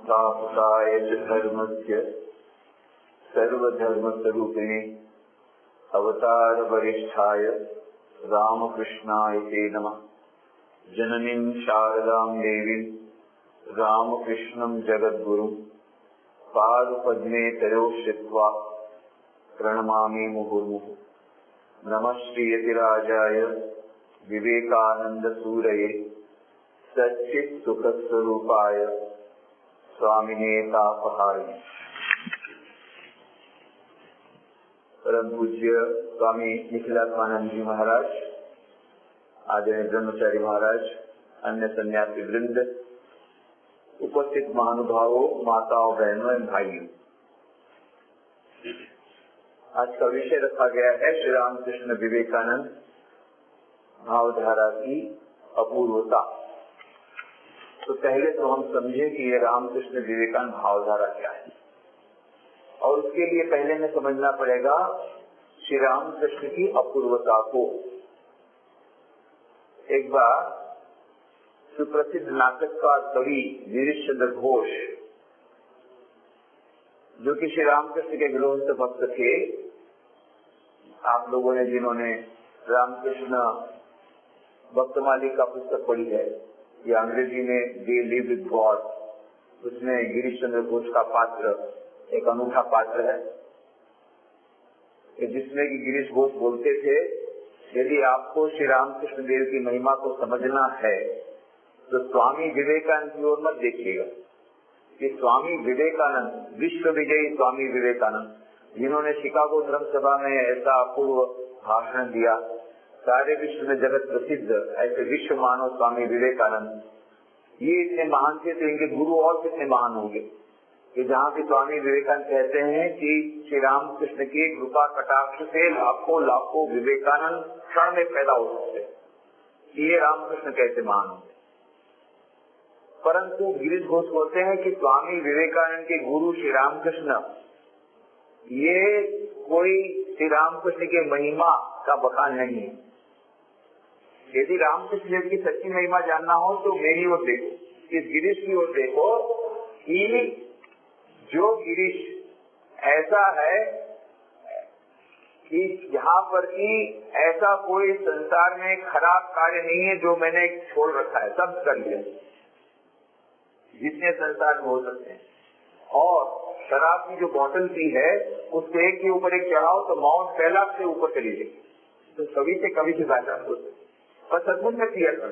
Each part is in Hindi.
संस्थापकाय च धर्मस्य सर्वधर्मस्वरूपिणे अवतार वरिष्ठाय रामकृष्णाय ते नमः। जननीं शारदां देवीं रामकृष्णं जगद्गुरुं पादपद्मे तयोश्रित्वा प्रणमामि मुहुर्मुहुः। नमः श्रीयतिराजाय विवेकानंदसूरये सच्चित् सुखस्वरूपाय स्वामिने तापहारिणे। परम पूज्य स्वामी निखिलात्मानंद जी महाराज, आदरणीय ब्रह्मचारी महाराज, अन्य सन्यासी वृंद, उपस्थित महानुभावों, माताओं, बहनों एवं भाइयों, आज का विषय रखा गया है श्री रामकृष्ण विवेकानंद भावधारा की अपूर्वता। तो पहले तो हम समझे कि ये रामकृष्ण विवेकानंद भावधारा क्या है, और उसके लिए पहले में समझना पड़ेगा श्री रामकृष्ण की अपूर्वता को। एक बार सुप्रसिद्ध नाटककार कवि गिरीश चंद्र घोष, जो कि श्री रामकृष्ण के गृहस्थ भक्त थे, आप लोगों ने जिन्होंने रामकृष्ण भक्तमाली का पुस्तक पढ़ी है, या अंग्रेजी में दे लिव विद गॉड, उसमें गिरीश चंद्र घोष का पात्र एक अनूठा पात्र है, जिसमें कि गिरीश घोष बोलते थे, यदि आपको श्री रामकृष्ण देव की महिमा को समझना है तो स्वामी विवेकानंद की ओर मत देखिएगा। कि स्वामी विवेकानंद, विश्व विजयी स्वामी विवेकानंद, जिन्होंने शिकागो धर्म सभा में ऐसा अपूर्व भाषण दिया, सारे विश्व में जगत प्रसिद्ध ऐसे विश्व मानव स्वामी विवेकानंद, ये इतने महान थे तो इनके गुरु और कितने महान होंगे। कि जहाँ की स्वामी विवेकानंद कहते हैं कि श्री रामकृष्ण की कृपा कटाक्ष से लाखों लाखों विवेकानंद क्षण में पैदा हो सकते हैं। ये रामकृष्ण कैसे महान होंगे। परंतु गिरीश घोष बोलते हैं कि स्वामी विवेकानंद के गुरु श्री रामकृष्ण, ये कोई श्री रामकृष्ण की महिमा का बखान नहीं है। यदि रामकृष्ण देव की सच्ची महिमा जानना हो तो मेरी ओर देखो, इस गिरीश की ओर देखो कि जो गिरीश ऐसा है कि यहाँ पर कि ऐसा कोई संसार में खराब कार्य नहीं है जो मैंने छोड़ रखा है, सब कर लिया जितने संसार में हो सकते हैं। और शराब की जो बोतल पी है, उसके एक के ऊपर एक चढ़ाओ तो माउंट कैलाश से ऊपर चली जाएगी। तो कभी से कभी की बात आपको पर सचमुच में किया कर।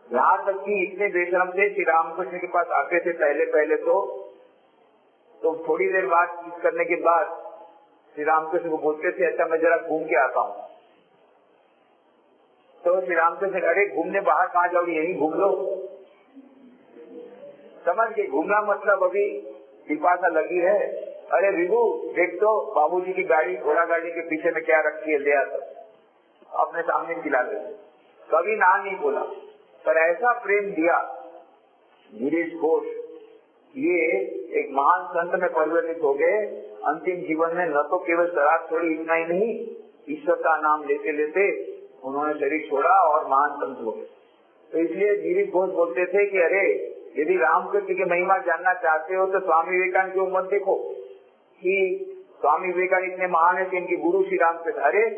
यहाँ तक कि इतने बेशरम से श्री रामकृष्ण के पास आते थे पहले तो थोड़ी देर बात करने के बाद श्री रामकृष्ण को बोलते थे, अच्छा मैं जरा घूम के आता हूँ। तो श्री रामकृष्ण, अरे घूमने बाहर कहाँ जाओगे, यही घूम लो। समझ के घूमना मतलब अभी पिपासा लगी है, अरे विभू देख तो बाबूजी की गाड़ी, घोड़ा गाड़ी के पीछे में क्या रखी है, ले आता, अपने सामने खिला देते। कभी ना नहीं बोला, पर ऐसा प्रेम दिया गिरीश घोष, ये एक महान संत में परिवर्तित हो गए। अंतिम जीवन में न तो केवल शराब छोड़ी, इतना ही नहीं, ईश्वर का नाम लेते लेते उन्होंने शरीर छोड़ा और महान संत हो गए। तो इसलिए गिरीश घोष बोलते थे कि अरे यदि रामकृष्ण की महिमा जानना चाहते हो तो स्वामी विवेकानंद की उम्मत देखो, कि स्वामी विवेकानंद इतने महान है कि इनके गुरु श्री रामकृष्ण। अरे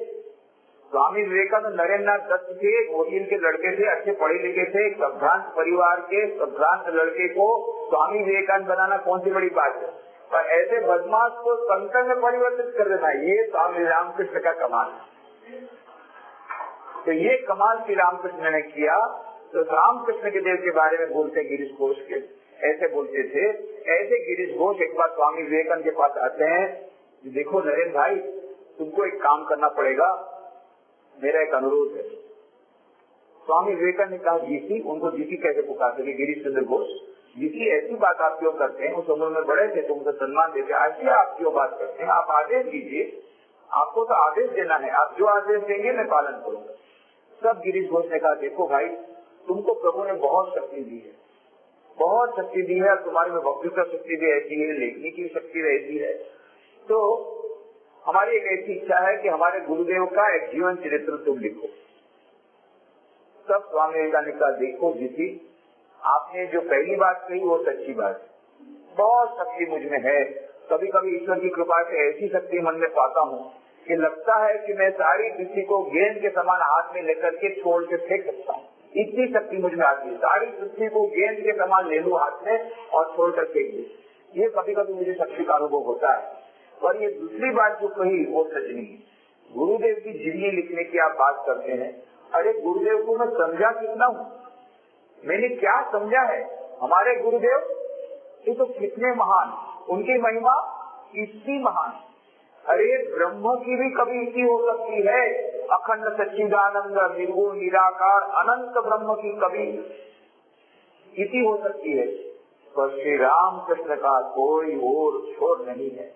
स्वामी विवेकानंद नरेंद्रनाथ दत्त के वकील के लड़के थे, अच्छे पढ़े लिखे थे, संभ्रांत परिवार के संभ्रांत लड़के को स्वामी विवेकानंद बनाना कौन सी बड़ी बात है। पर ऐसे बदमाश को संत में परिवर्तित कर देना, ये स्वामी रामकृष्ण का कमाल है। तो ये कमाल श्री रामकृष्ण ने किया। तो रामकृष्ण के देव के बारे में बोलते गिरीश घोष के ऐसे बोलते थे। ऐसे गिरीश घोष एक बार स्वामी विवेकानंद के पास आते हैं, देखो नरेंद्र भाई, तुमको एक काम करना पड़ेगा, मेरा एक अनुरोध है। स्वामी विवेकानंद ने कहा जीसी, उनको जीसी कैसे पुकारते थे गिरीश चंद्र घोष, जीसी ऐसी बात आप क्यों करते हैं, उस उम्र में बड़े थे तो उनको सम्मान देते, आज भी आप क्यों बात करते हैं, आप आदेश दीजिए, आपको तो आदेश देना है, आप जो आदेश देंगे मैं पालन करूंगा। सब गिरीश घोष ने कहा देखो भाई, तुमको प्रभु ने बहुत शक्ति दी है, बहुत शक्ति दी है, तुम्हारे में वक्तृत्व शक्ति भी ऐसी है, लेखनी की शक्ति भी ऐसी है, तो हमारी एक ऐसी इच्छा है कि हमारे गुरुदेव का एक जीवन चरित्र तुम लिखो। सब स्वामी विवेकानंद का देखो जीसी, आपने जो पहली बात कही वो सच्ची बात है, बहुत शक्ति मुझ में है। कभी कभी ईश्वर की कृपा से ऐसी शक्ति मन में पाता हूँ कि लगता है कि मैं सारी पृथ्वी को गेंद के समान हाथ में लेकर के छोड़ के फेंक सकता हूँ। इतनी शक्ति मुझ में आती है, सारी पृथ्वी को गेंद के समान ले लूं हाथ में और छोड़कर फेंक दूं। ये कभी कभी मुझे शक्ति का अनुभव होता है। और ये दूसरी बात जो कही वो सच नहीं है। गुरुदेव की जीवनी लिखने की आप बात करते हैं, अरे गुरुदेव को मैं समझा कितना हूँ, मैंने क्या समझा है। हमारे गुरुदेव ये तो कितने महान, उनकी महिमा इतनी महान। अरे ब्रह्म की भी कभी इतनी हो सकती है, अखंड सच्चिदानंद निर्गुण निराकार अनंत ब्रह्म की कभी इतनी हो सकती है, पर श्री राम कृष्ण का कोई और छोर नहीं है।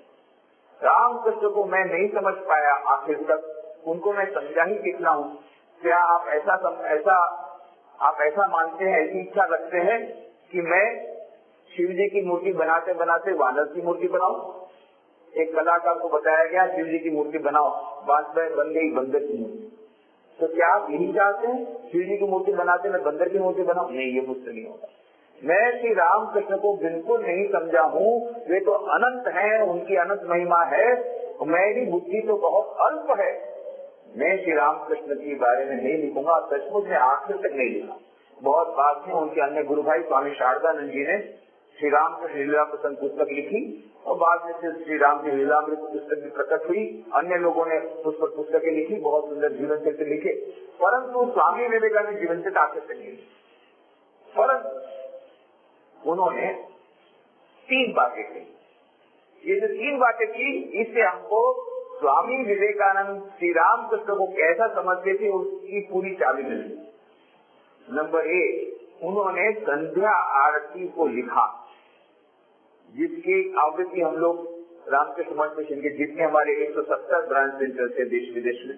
राम कृष्ण को मैं नहीं समझ पाया आखिर तक, उनको मैं समझा ही कितना हूँ। क्या आप ऐसा मानते हैं, ऐसी इच्छा रखते हैं कि मैं शिव जी की मूर्ति बनाते बनाते वानर की मूर्ति बनाऊं? एक कलाकार को बताया गया शिव जी की मूर्ति बनाओ, बन गई बंदर की मूर्ति। तो क्या आप यही चाहते हैं, शिव जी की मूर्ति बनाते मैं बंदर की मूर्ति बनाऊं? नहीं, ये मुझसे नहीं होगा। मैं श्री राम कृष्ण को बिल्कुल नहीं समझा हूँ, वे तो अनंत हैं, उनकी अनंत महिमा है, मेरी बुद्धि तो बहुत अल्प है। मैं श्री राम कृष्ण के बारे में नहीं लिखूंगा, सचमुच में आखिर तक नहीं लिखा। बहुत बाद में उनके अन्य गुरु भाई स्वामी शारदानंद जी ने श्री राम कृष्ण लीला प्रसंग पुस्तक लिखी और बाद में से श्री राम की लीलामृत पुस्तक भी प्रकट हुई। अन्य लोगों ने उस पर पुस्तकें लिखी, बहुत सुंदर जीवन चरित्र लिखे, परंतु स्वामी विवेकानंद जीवन से आखिर तक नहीं। परंतु उन्होंने 3 बातें कही। ये जो 3 बातें की, इससे हमको स्वामी विवेकानंद श्री राम कृष्ण को कैसा समझते थे उसकी पूरी चाबी मिली। नंबर 1, उन्होंने संध्या आरती को लिखा, जिसकी आवृत्ति हम लोग रामकृष्ण मठ मिशन के जितने हमारे 170 ब्रांच सेंटर थे देश विदेश में,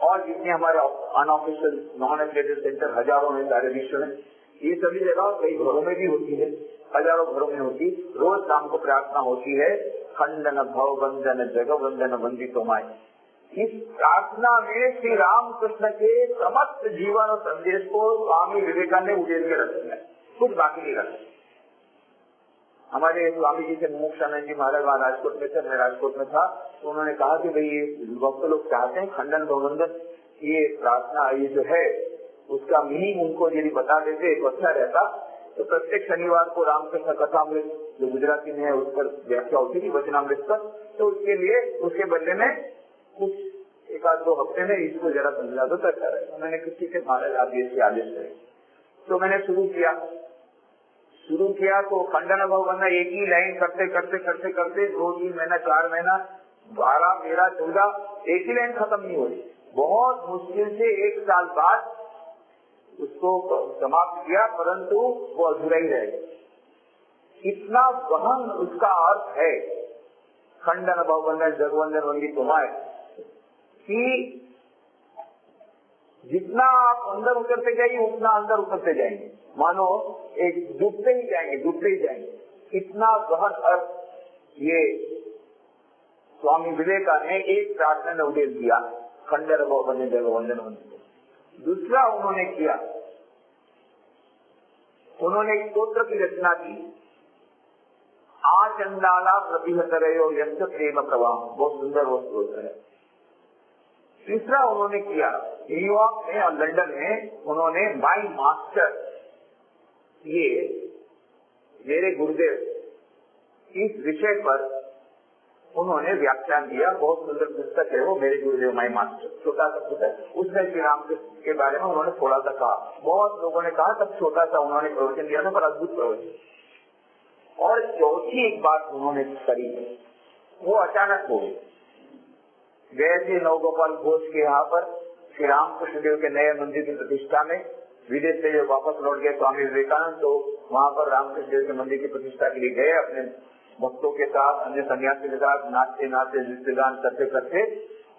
और जितने हमारे अनऑफिशियल नॉन एफिलिएटेड सेंटर हजारों में सारे विश्व में, ये सभी जगह कई घरों में भी होती है, हजारों घरों में होती। रोज शाम को प्रार्थना होती है, खंडन भव वंदन जग वंदन वंदितो माय। इस प्रार्थना में श्री राम कृष्ण के समस्त जीवन और संदेश को स्वामी विवेकानंद ने उड़ेल के रख दिया, कुछ बाकी नहीं रखा। हमारे स्वामी जी से मुमुक्षानंद जी महाराज वहाँ राजकोट में थे, मैं राजकोट में था, तो उन्होंने कहा कि भाई ये भक्त लोग चाहते हैं खंडन भवंदन ये प्रार्थना ये जो है उसका मीनिंग उनको यदि बता देते तो अच्छा रहता। तो प्रत्येक शनिवार को रामकृष्ण कथामृत जो गुजराती में है उस पर व्याख्या होती थी वचनामृत पर, तो उसके लिए उसके बदले में कुछ 1-2 हफ्ते में इसको जरा समझा दो तो अच्छा रहेगा। मैंने किसी के महाराज आदेश के आदेश करें, तो मैंने शुरू किया तो खंडन भवन एक ही लाइन करते करते करते करते 2-3 महीना 4 महीना 12, 13, 14 एक ही लाइन खत्म नहीं हुई। बहुत मुश्किल से 1 साल बाद उसको समाप्त किया, परंतु वो अधूरा ही रह गया। इतना गहन उसका अर्थ है खंडन भवंदन जगवंदन वंदितो माय कि जितना आप अंदर उतरते जाइए उतना अंदर उतरते जाएंगे, मानो एक डूबते ही जाएंगे। इतना गहन अर्थ ये स्वामी विवेकानंद ने एक प्रार्थना में उड़ेल दिया, खंडन भवंदन जगवंदन वंदितो। दूसरा उन्होंने किया, उन्होंने एक स्तोत्र की रचना की, आचंदाला प्रतिहतरयो यश्च प्रेम प्रवाह, बहुत सुंदर वो स्तोत्र है। तीसरा उन्होंने किया, न्यूयॉर्क में और लंदन में उन्होंने माय मास्टर, ये मेरे गुरुदेव, इस विषय पर उन्होंने व्याख्यान दिया। बहुत सुंदर पुस्तक है वो, मेरे गुरुदेव माय मास्टर, छोटा सा पुस्तक। उसमें श्री रामकृष्ण के बारे में उन्होंने थोड़ा सा कहा, बहुत लोगों ने कहा तब छोटा सा उन्होंने प्रवचन दिया था, पर अद्भुत प्रवचन। और चौथी एक बात उन्होंने करी, वो अचानक हो गई। गए थे नवगोपाल घोष के यहाँ पर श्री रामकृष्ण देव के नए मंदिर की प्रतिष्ठा में, विदेश से जो वापस लौट गए स्वामी विवेकानंद, तो वहाँ पर रामकृष्ण देव के मंदिर की प्रतिष्ठा के लिए गए अपने भक्तों के साथ, अन्य सन्यासी के साथ, नाचते नाचते नृत्य गान करते करते,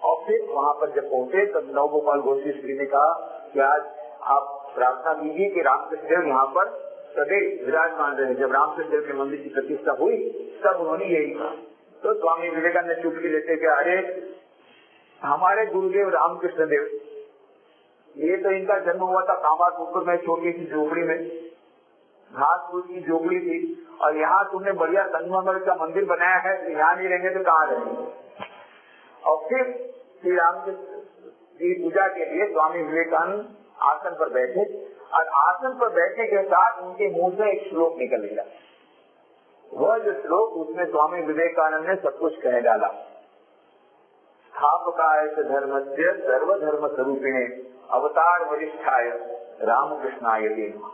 और फिर वहाँ पर जब पहुँचे तब नवगोपाल घोष की स्त्री ने कहा कि आज आप प्रार्थना कीजिए कि रामकृष्ण देव यहाँ पर सदैव विराजमान रहे। जब रामकृष्ण देव के मंदिर की प्रतिष्ठा हुई तब उन्होंने यही कहा। तो स्वामी विवेकानंद चुटकी लेते कि अरे हमारे गुरुदेव रामकृष्ण देव, ये तो इनका जन्म हुआ था कामारपुकुर में छोटी सी झोपड़ी में, घास फूस की झोपड़ी थी, और यहाँ तुमने बढ़िया संगमरमर का मंदिर बनाया है, तो यहाँ नहीं रहेंगे तो कहाँ रहेंगे। और फिर श्री रामकृष्ण की पूजा के लिए स्वामी विवेकानंद आसन पर बैठे, और आसन पर बैठने के साथ उनके मुंह से एक श्लोक निकल गया। वह जो श्लोक, उसमें स्वामी विवेकानंद ने सब कुछ कह डाला। स्थापकाय धर्मस्य सर्वधर्म स्वरूपिणे अवतार वरिष्ठाय रामकृष्णाय ते नमः।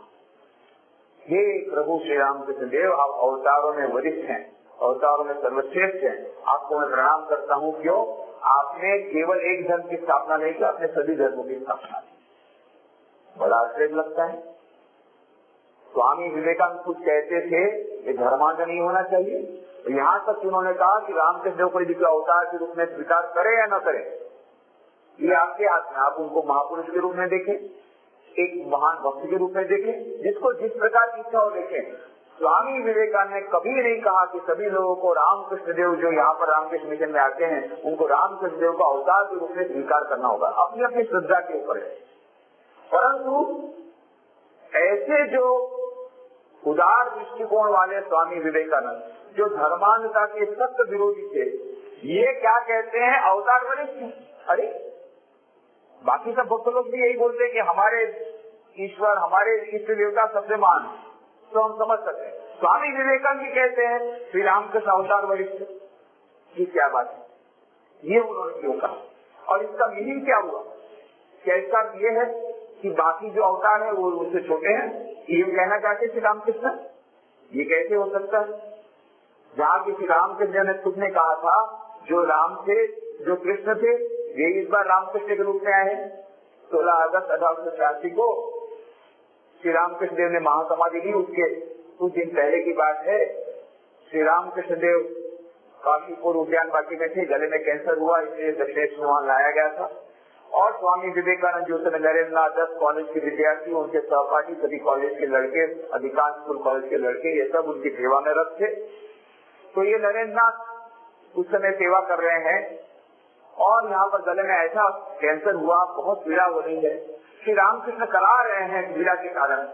हे प्रभु श्री रामकृष्ण देव, आप अवतारों में वरिष्ठ हैं, अवतारों में सर्वश्रेष्ठ हैं, आपको मैं प्रणाम करता हूँ। क्यों? आपने केवल एक धर्म की स्थापना नहीं की, आपने सभी धर्मों की स्थापना की। बड़ा आश्चर्य लगता है। स्वामी विवेकानंद कुछ कहते थे ये धर्मांध नहीं होना चाहिए, यहाँ तक कि उन्होंने कहा कि रामकृष्ण देव कोई भी अवतार के रूप में स्वीकार करे या न करे, ये आपके हाथ में। आप उनको महापुरुष के रूप में देखें, एक महान भक्त के रूप में देखें, जिसको जिस प्रकार की इच्छा हो देखें। स्वामी विवेकानंद ने कभी नहीं कहा कि सभी लोगों को रामकृष्ण देव जो यहाँ पर रामकृष्ण मिशन में आते हैं, उनको रामकृष्ण देव का अवतार के रूप में स्वीकार करना होगा। अपनी अपनी श्रद्धा के ऊपर है। परंतु ऐसे जो उदार दृष्टिकोण वाले स्वामी विवेकानंद, जो धर्मांधता के सख्त विरोधी थे, ये क्या कहते हैं? अवतार वरिष्ठ। अरे बाकी सब भक्त लोग भी यही बोलते हैं कि हमारे ईश्वर, हमारे इष्ट देवता सबसे महान, तो हम समझ सकते हैं। स्वामी विवेकानंद भी कहते हैं श्री रामकृष्ण अवतार वरिष्ठ। ये क्या बात है? ये उन्होंने क्यों कहा, और इसका मीनिंग क्या हुआ? क्या इसका ये है कि बाकी जो अवतार है वो उनसे छोटे हैं, ये कहना चाहते श्री रामकृष्ण? ये कैसे हो सकता है? जहाँ की श्री रामकृष्ण ने खुद ने कहा था, जो राम थे, जो कृष्ण थे, ये इस बार रामकृष्ण के रूप में आए हैं। 16 अगस्त 1886 को श्री रामकृष्ण देव ने महासमाधि ली। उसके कुछ दिन पहले की बात है। श्री रामकृष्ण देव काशीपुर उद्यान बाकी में थे, गले में कैंसर हुआ, इसलिए दक्षिणेश में वहाँ लाया गया था। और स्वामी विवेकानंद जो समय नरेंद्र 10 कॉलेज के विद्यार्थी, उनके सहपाठी, सभी कॉलेज के लड़के, अधिकांश स्कूल कॉलेज के लड़के, ये सब उनकी सेवा में रत थे। तो ये नरेंद्र उस समय सेवा कर रहे हैं, और यहाँ पर गले में ऐसा कैंसर हुआ, बहुत पीड़ा हो रही है। श्री रामकृष्ण करा रहे हैं पीड़ा के कारण,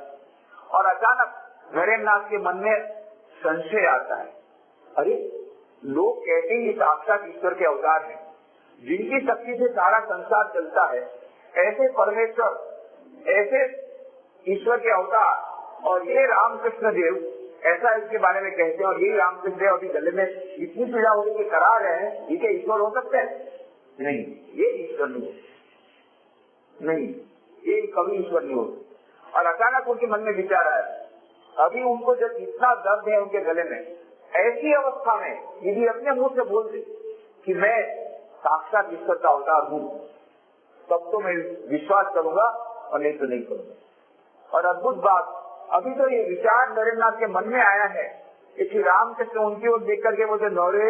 और अचानक नरेंद्रनाथ के मन में संशय आता है। अरे लोग कहते हैं ये साक्षात ईश्वर के अवतार हैं, जिनकी शक्ति से सारा संसार चलता है, ऐसे परमेश्वर, ऐसे ईश्वर के अवतार, और ये रामकृष्ण देव ऐसा इसके बारे में कहते हैं, और ये रामकृष्ण देव अभी गले में इतनी पीड़ा हो रही है करा रहे हैं, ये क्या ईश्वर हो सकते हैं? नहीं, ये ईश्वर नहीं, नहीं, ये कभी ईश्वर नहीं होता। और अचानक उनके मन में विचार आया, अभी उनको जब इतना दर्द है उनके गले में, ऐसी अवस्था में यदि अपने मुंह से बोल दे कि मैं साक्षात ईश्वर का अवतार हूँ, तब तो मैं विश्वास करूंगा, और नहीं तो नहीं करूंगा। और अद्भुत बात, अभी तो ये विचार नरेंद्रनाथ के मन में आया है कि श्री रामकृष्ण उनकी ओर देख करके बोलते, नरे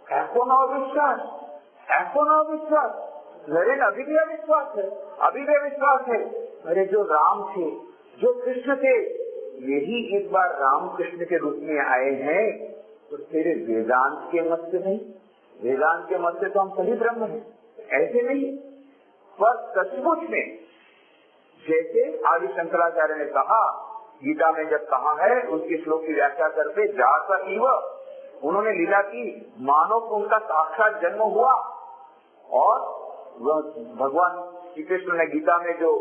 ऐसो न अविश्वास, ऐसो न अविश्वास। नरेंद्र अभी भी अविश्वास है, अभी भी अविश्वास है। अरे जो राम थे, जो कृष्ण थे, यही एक बार रामकृष्ण के रूप में आए हैं, तो तेरे वेदांत के मत से नहीं, वेदांत के मत से तो हम सभी ब्रह्म हैं, ऐसे नहीं। पर सचमुच में जैसे आदि शंकराचार्य ने कहा, गीता में जब कहा है, उनके श्लोक की व्याख्या करते जाता इव, उन्होंने लीला की, मानो को उनका साक्षात जन्म हुआ, और वह भगवान श्री कृष्ण ने गीता में जो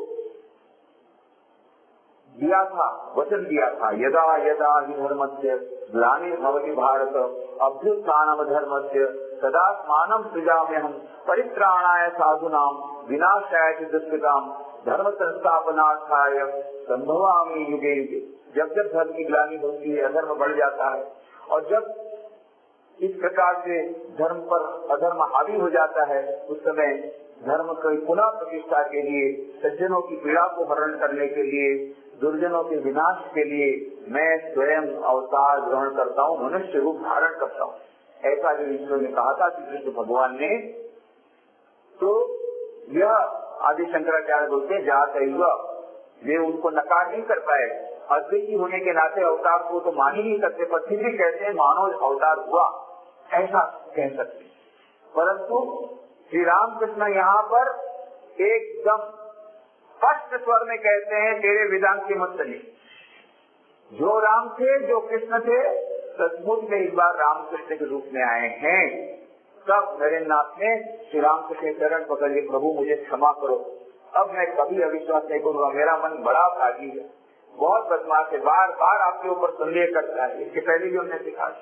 दिया था, वचन दिया था, यदा यदा हि धर्मस्य ग्लानिर्भवति भारत अभ्युत्थानम धर्मस्य तदात्मानं सृजाम्यहम् परित्राणाय साधूनां विनाशाय च दुष्कृतां धर्म संस्थापनार्थाय संभवामि युगे युगे। जब जब धर्म की ग्लानि होती है, अधर्म बढ़ जाता है, और जब इस प्रकार से धर्म पर अधर्म हावी हो जाता है, उस समय धर्म की पुनः प्रतिष्ठा के लिए, सज्जनों की पीड़ा को हरण करने के लिए, दुर्जनों के विनाश के लिए मैं स्वयं अवतार ग्रहण करता हूँ, मनुष्य रूप धारण करता हूँ। ऐसा जो ईश्वर ने कहा था श्री कृष्ण भगवान ने। तो यह आदि शंकराचार्य बोलते जाते हुआ, वे उनको नकार नहीं कर पाए। अद्वैती होने के नाते अवतार को तो मान ही नहीं सकते, पर फिर भी कहते हैं मानो अवतार हुआ, ऐसा कह सकते। परंतु श्री रामकृष्ण यहाँ पर एकदम स्पष्ट स्वर में कहते हैं, तेरे वेदांत के मत चले, जो राम थे, जो कृष्ण थे, सचमुच में एक बार रामकृष्ण के रूप में आए हैं। तब नरेंद्रनाथ ने श्री रामकृष्ण के चरण पकड़ लिए, प्रभु मुझे क्षमा करो, अब मैं कभी अविश्वास नहीं करूंगा, मेरा मन बड़ा भागी है, बहुत बदमाश है, बार बार आपके ऊपर संदेह करता है। इसके पहले भी हमने सिखा,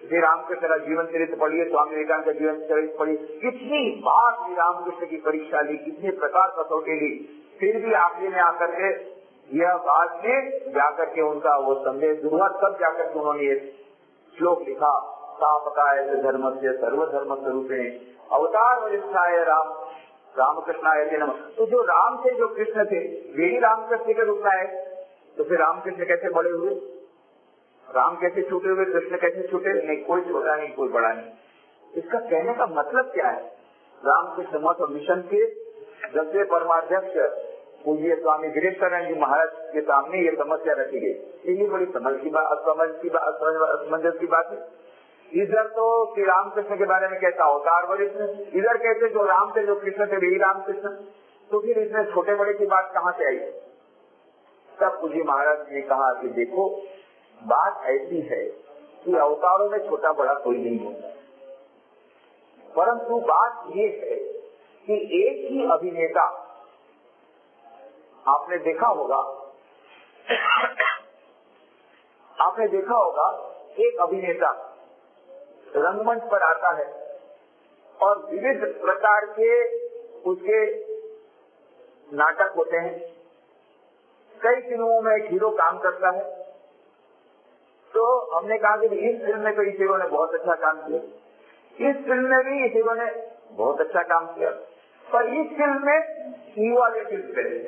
श्री रामकृष्ण का जीवन चरित्र पढ़िए, स्वामी विवेकानंद का जीवन चरित्र पढ़िए, कितनी बार श्री रामकृष्ण की परीक्षा ली, कितने प्रकार कसौटी ली, फिर भी आखिरी में आकर के यह बाद में जाकर के उनका वो संदेह दूर हुआ। तब जाकर के उन्होंने ये श्लोक लिखा, तापकाय धर्म से सर्वधर्म स्वरूपे अवतार वरिष्ठाय राम रामकृष्णाय नमः। तो जो राम थे, जो कृष्ण थे, यही रामकृष्ण के रूप में आए। तो फिर रामकृष्ण कैसे बड़े हुए, राम कैसे छोटे हुए, कृष्ण कैसे छोटे? नहीं, कोई छोटा नहीं, कोई बड़ा नहीं। इसका कहने का मतलब क्या है? रामकृष्ण मठ मिशन के 10वें परमाध्यक्ष पूज्य स्वामी गिरीश्वरानंद जी महाराज के सामने ये समस्या रखी गई। ये बड़ी असमंजस की बात है। इधर तो श्री रामकृष्ण के बारे में कहता अवतार वरिष्ठ, इधर कहते जो राम थे, जो कृष्ण थे, वही रामकृष्ण। तो फिर इसमें छोटे बड़े की बात कहाँ से आई? तब पूज्य महाराज ने कहा कि देखो, बात ऐसी है कि अवतारों में छोटा बड़ा कोई नहीं होता, परंतु बात ये है कि एक ही अभिनेता, आपने देखा होगा एक अभिनेता रंगमंच पर आता है और विविध प्रकार के उसके नाटक होते हैं। कई फिल्मों में एक हीरो काम करता है, तो हमने कहा कि इस फिल्म में तो इस हीरो ने बहुत अच्छा काम किया, इस फिल्म में भी इस हीरो ने बहुत अच्छा काम किया, पर इस फिल्म में he was it is best,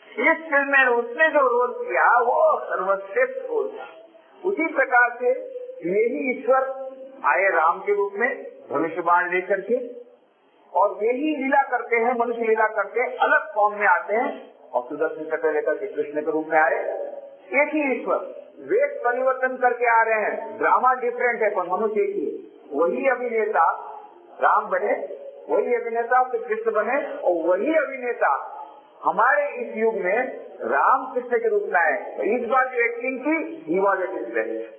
इस फिल्म में उसने जो रोल किया वो सर्वश्रेष्ठ रोल था। उसी प्रकार से यही ईश्वर आए राम के रूप में धनुष बाण लेकर के, और यही लीला करते हैं, मनुष्य लीला करके अलग फॉर्म में आते हैं, और सुदर्शन चक्र लेकर के कृष्ण के रूप में आए। एक ही ईश्वर, वेश परिवर्तन करके आ रहे हैं, ड्रामा डिफरेंट है पर मनुष्य एक ही। वही अभिनेता राम बने, वही अभिनेता फिर कृष्ण बने, और वही अभिनेता हमारे इस युग में राम कृष्ण के रूप में आए। इस बार जो एक्टिंग की, he was at his best,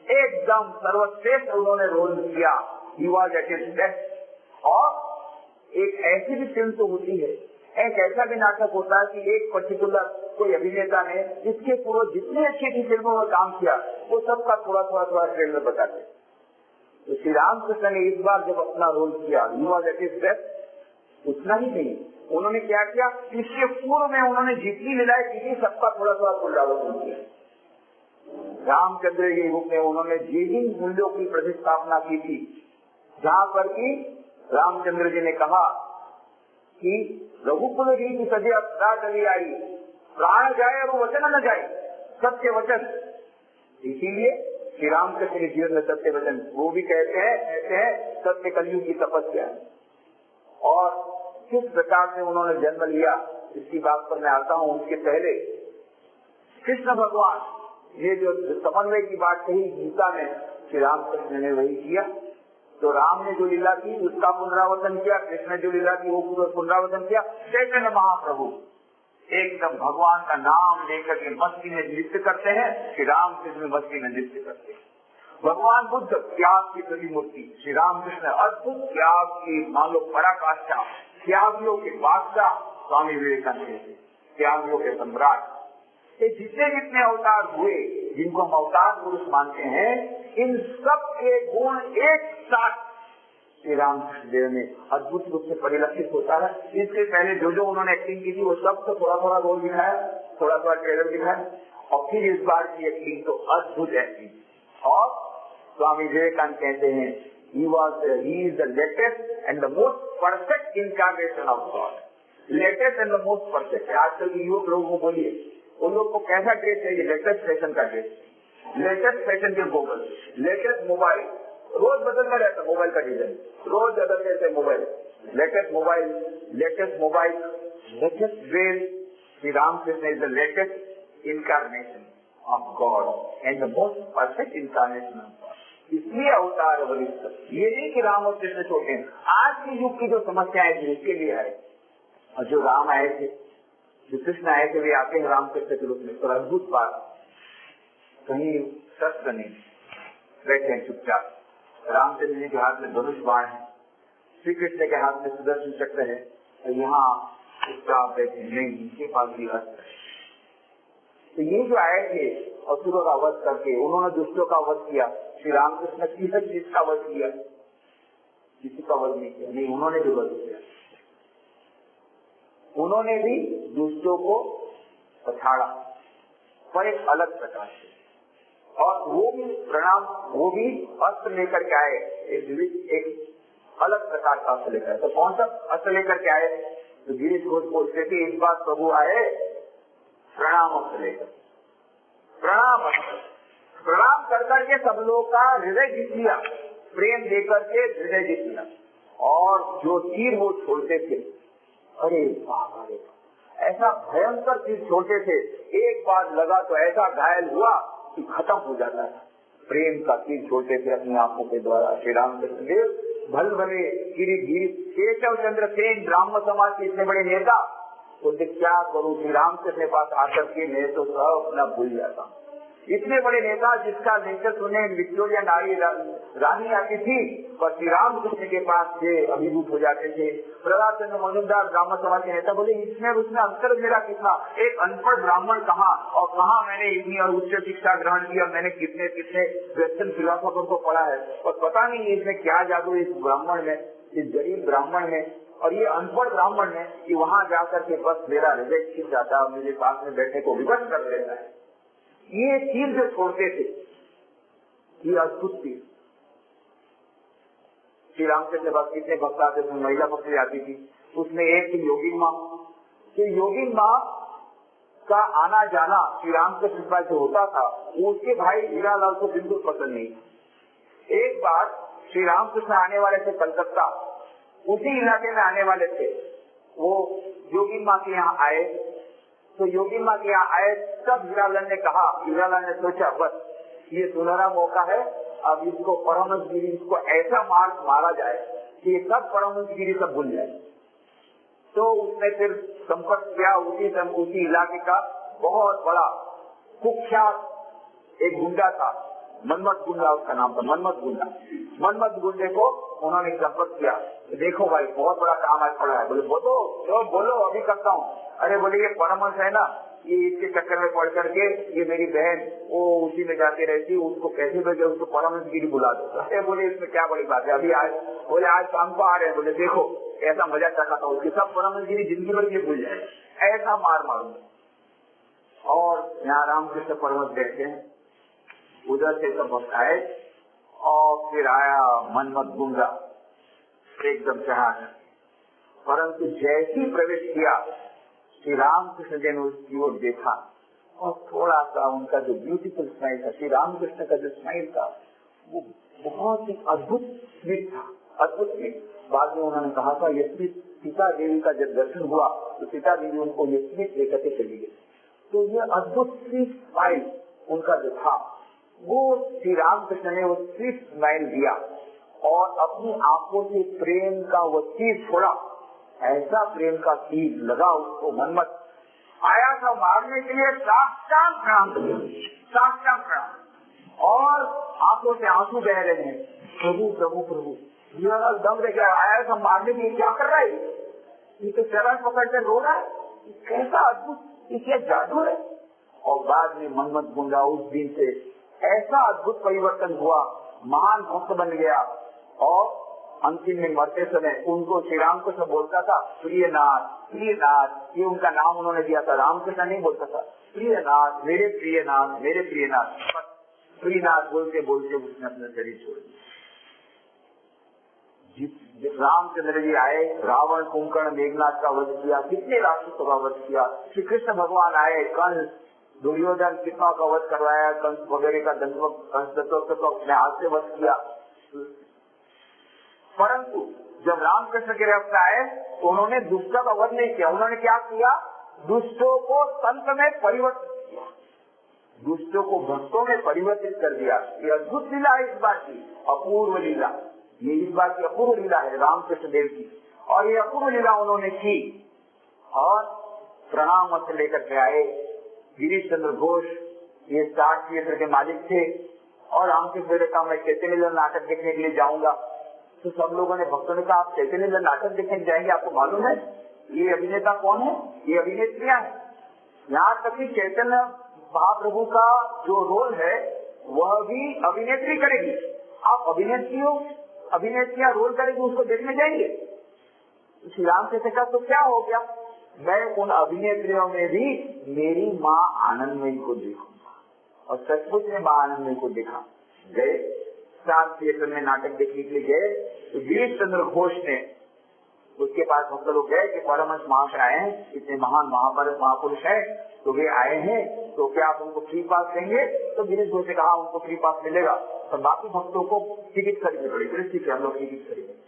एकदम सर्वश्रेष्ठ उन्होंने रोल किया, he was at his best. और एक ऐसी भी फिल्म तो होती है, एक ऐसा भी नाटक होता है कि एक पर्टिकुलर कोई अभिनेता ने इसके पूर्व जितनी अच्छी फिल्मों में काम किया, वो सबका थोड़ा थोड़ा ट्रेलर बताते। तो श्री रामकृष्ण ने इस बार जब अपना रोल किया, he was at his best, उतना ही नहीं, उन्होंने क्या किया, इसके पूर्व में उन्होंने जितनी लीलाएं की थी सबका थोड़ा पुनरावृत्ति किया। रामचंद्र के रूप में उन्होंने जिन मूल्यों की प्रतिस्थापना की थी, जहाँ पर कि रामचंद्र जी ने कहा कि रघुकुल रीति सजे सदा चली आई, प्राण जाए और वचन न जाए, सत्य वचन। इसीलिए श्री रामकृष्ण के जीवन में सत्य वचन, वो भी कहते हैं सत्य कलयुग की तपस्या। और किस प्रकार से उन्होंने जन्म लिया, इसकी बात पर मैं आता हूँ। उसके पहले कृष्ण भगवान, ये जो समन्वय की बात कही गीता में, श्री रामकृष्ण ने वही किया। तो राम ने जो लीला की उसका पुनरावर्तन किया, कृष्ण ने जो लीला की वो पुनरावर्तन किया। चैतन्य महाप्रभु एकदम भगवान का नाम लेकर के मस्ती में नृत्य करते हैं, श्री रामकृष्ण मस्ती में नृत्य करते हैं। भगवान बुद्ध त्याग की प्रतिमूर्ति, श्री रामकृष्ण अद्भुत त्याग की मान लो पराकाष्ठा, त्यागियों के बादशाह स्वामी विवेकानंद, त्यागियों के सम्राट। ये जितने अवतार हुए, जिनको हम अवतार पुरुष मानते हैं, इन सब के गुण एक साथ श्री रामकृष्ण देव में अद्भुत रूप से परिलक्षित होता है। इससे पहले जो उन्होंने एक्टिंग की थी वो सब तो थोड़ा रोल दिखाया, थोड़ा ट्रेलर दिखाया, और फिर इस बार की एक्टिंग तो अद्भुत एक्टिंग। और स्वामी विवेकानंद कहते हैं he is the latest and the most perfect incarnation of God, latest and the most perfect। आजकल के युवक लोगों को बोलिए, उन लोग को कैसा ड्रेस चाहिए? लेटेस्ट फैशन का ड्रेस, लेटेस्ट फैशन के गॉगल, लेटेस्ट मोबाइल, रोज बदलता रहता मोबाइल का डिजाइन, रोज बदलते रहते mobile, latest mobile, latest dress. Shri Ramakrishna is the latest incarnation of God and the most perfect incarnation of God. इसलिए अवतार वरिष्ठ, ये नहीं कि राम और कृष्ण छोटे हैं। आज के युग की जो समस्याएं थी उसके लिए है, और जो राम आए थे, जो कृष्ण आए थे, वे आते हैं रामकृष्ण के रूप में। तो अद्भुत बात, कहीं शस्त्र नहीं, बैठे चुपचाप। रामचंद्र जी के हाथ में धनुष बाण है, श्री कृष्ण के हाथ में सुदर्शन चक्र है, और यहाँ चुपचाप बैठे, नहीं इनके पास भी अस्त्र है। तो ये जो आए थे असुरों का वध करके, उन्होंने दुष्टों का वध किया। श्री रामकृष्ण किसका वध किया? किसी का वध नहीं किया, नहीं उन्होंने भी वध किया। उन्होंने भी दुष्टों को पछाड़ा, पर एक अलग प्रकार से, और वो भी प्रणाम, वो भी अस्त्र लेकर के आए, एक अलग प्रकार का अस्त्र लेकर। तो कौन सा अस्त्र लेकर के आए? तो गिरीश घोष बोलते थे इस बार प्रभु आए प्रणाम अस्त्र लेकर। प्रणाम अस्त्र, प्रणाम कर करके सब लोगों का हृदय जीत लिया, प्रेम देकर के हृदय जीत लिया। और जो तीर वो छोड़ते थे, अरे बाप रे, ऐसा भयंकर तीर छोड़ते थे, एक बार लगा तो ऐसा घायल हुआ कि खत्म हो जाता है। प्रेम का तीर छोड़ते थे अपनी आंखों के द्वारा श्री रामकृष्ण देव। भल भले गिरी केशव चंद्र सेन ब्राह्मण समाज के इतने बड़े नेता, बोलते क्या करूं, श्री रामकृष्ण के पास आकर के मैं तो सब अपना भूल जाता हूँ। इतने बड़े नेता जिसका लेक्चर सुनने विक्टोरिया नारी रानी आती थी, पर श्री रामकृष्ण के पास से अभिभूत हो जाते थे। प्रहलाद चंद्र मजूमदार ब्राह्मण समाज के नेता बोले इसमें उसमें अंतर मेरा कितना, एक अनपढ़ ब्राह्मण कहाँ और कहाँ मैंने इतनी और उच्च शिक्षा ग्रहण किया, मैंने कितने कितने वेस्टर्न फिलोसोफर को पढ़ा है, और पता नहीं इसमें क्या जादू इस ब्राह्मण में, इस गरीब ब्राह्मण में और ये अनपढ़ ब्राह्मण में, कि वहाँ जाकर के बस मेरा हृदय खिंच जाता है और मेरे पास में बैठने को विवश कर देता है। ये तीर जो छोड़ते थे, ये अद्भुत तीर। श्री रामचंद्र के पास कितने भक्त आते थे, महिला भक्त आती थी, उसमें एक थी योगिन माँ। तो योगिन माँ का आना जाना श्री रामकृष्ण पास जो होता था, उसके भाई हीरालाल को बिल्कुल पसंद नहीं। एक बार श्री रामकृष्ण आने वाले थे कलकत्ता, उसी इलाके में आने वाले थे, वो योगिन माँ के यहाँ आए। तो योगी माँ के यहाँ आए, तब हीरालाल ने कहा, हीरालाल ने सोचा बस ये सुनहरा मौका है, अब इसको परमहंसगिरी, इसको ऐसा मारा जाए कि सब परमहंसगिरी सब भूल जाए। तो उसने फिर संपर्क किया उसी इलाके का बहुत बड़ा कुख्यात एक गुंडा था, मनमत गुंडा उसका नाम था, मनमत गुंडे को उन्होंने संपर्क किया। देखो भाई बहुत बड़ा काम आज पड़ा है। बोले बोलो अभी करता हूँ। अरे बोले ये परमहंस है ना, ये इसके चक्कर में पड़ करके ये मेरी बहन वो उसी में जाती रहती, उसको कैसे भेजे, उसको परमहंसगिरी बुला दो। अरे बोले इसमें क्या बड़ी बात है, अभी आज बोले आज शाम को आ रहे हैं। बोले देखो ऐसा मजा चखा था उसकी, सब परमहंसगिरी जिंदगी भर ये भूल जाए, ऐसा मार मारूंगा। और यहाँ रामकृष्ण परमहंस बैठे हैं, उधर से सब भक्त आए और फिर आया मनमत गुंडा एकदम चढ़ा, परंतु जैसी प्रवेश किया श्री रामकृष्ण जी ने उसकी ओर देखा और थोड़ा सा उनका जो ब्यूटीफुल स्माइल था, श्री रामकृष्ण का जो स्माइल था वो बहुत ही अद्भुत स्मित था, अद्भुत स्मित। बाद में उन्होंने कहा था ये स्मित सीता देवी का जब दर्शन हुआ तो सीता देवी उनको ये स्मित लेकर के चली गई। तो ये अद्भुत स्वीट स्माइल उनका जो था, वो श्री रामकृष्ण ने वो स्वीट स्माइल दिया और अपनी आंखों से प्रेम का वो तीर छोड़ा। ऐसा प्रेम का तीर लगा उसको, मनमत आया था मारने के लिए, साष्टांग प्रणाम और आंखों से आंसू बह रहे हैं, प्रभु प्रभु प्रभु। ये दम रह गया, आया था मारने के लिए, क्या कर रहा है ये तो चरण पकड़ कर रो रहा है, कैसा अद्भुत, क्या जादू है। और बाद में मनमत गुंडा उस दिन से ऐसा अद्भुत परिवर्तन हुआ, महान भक्त बन गया। और अंतिम में मरते समय उनको श्री रामकृष्ण बोलता था प्रियनाथ प्रियनाथ, ये उनका नाम उन्होंने दिया था, रामकृष्ण नहीं बोलता था, प्रियनाथ मेरे प्रियनाथ मेरे प्रियनाथ। प्रियनाथ बोलते बोलते उसने अपना शरीर छोड़ दिया। रामचंद्र जी आए, रावण कुंभकर्ण मेघनाथ का वध किया, कितने राक्षसों का वध किया। श्री कृष्ण भगवान आए, कंस दुर्योधन कितना का वध करवाया, कंस वगैरह का कंस अपने हाथ से वध किया। परंतु जब रामकृष्ण के रक्त आए तो उन्होंने दुष्टों का वध नहीं किया, उन्होंने क्या किया, दुष्टों को संत में परिवर्तित किया, दुष्टों को भक्तों में परिवर्तित कर दिया। ये अद्भुत लीला है, इस बार की अपूर्व लीला, ये इस बार की अपूर्व लीला है रामकृष्ण देव की। और ये अपूर्व लीला उन्होंने की और प्रणाम मत लेकर के आए। गिरीश चंद्र घोष ये स्टार थिएटर के मालिक थे और रामकृष्ण ने कहा मैं चैतन्य लीला नाटक देखने के लिए जाऊंगा। तो सब लोगों ने, भक्तों ने कहा आप चैतन्य लीला नाटक देखने जाएंगे, आपको मालूम है ये अभिनेता कौन है, ये अभिनेत्रियां हैं। यहाँ तक कि चैतन्य महाप्रभु का जो रोल है वह भी अभिनेत्री करेगी। आप अभिनेत्रियां रोल करेगी, उसको देखने जाएंगे। श्री राम से कहा तो क्या हो गया, मैं उन अभिनेत्रियों में भी मेरी माँ आनंदमयी को देखूंगा। और सचमुच में माँ आनंदमयी को देखा। गए स्टार थिएटर में नाटक देखने के लिए गए तो गिरीश चंद्र घोष ने, उसके पास भक्त लोग गए कि परमहंस महाशय आए हैं, इतने महान महापुरुष है, तो वे आए हैं, तो क्या आप उनको फ्री पास देंगे। तो गिरीश घोष ने कहा उनको फ्री पास मिलेगा, तो बाकी भक्तों को टिकट खरीदनी पड़ेगी। ठीक है, हम लोग टिकट खरीदेंगे।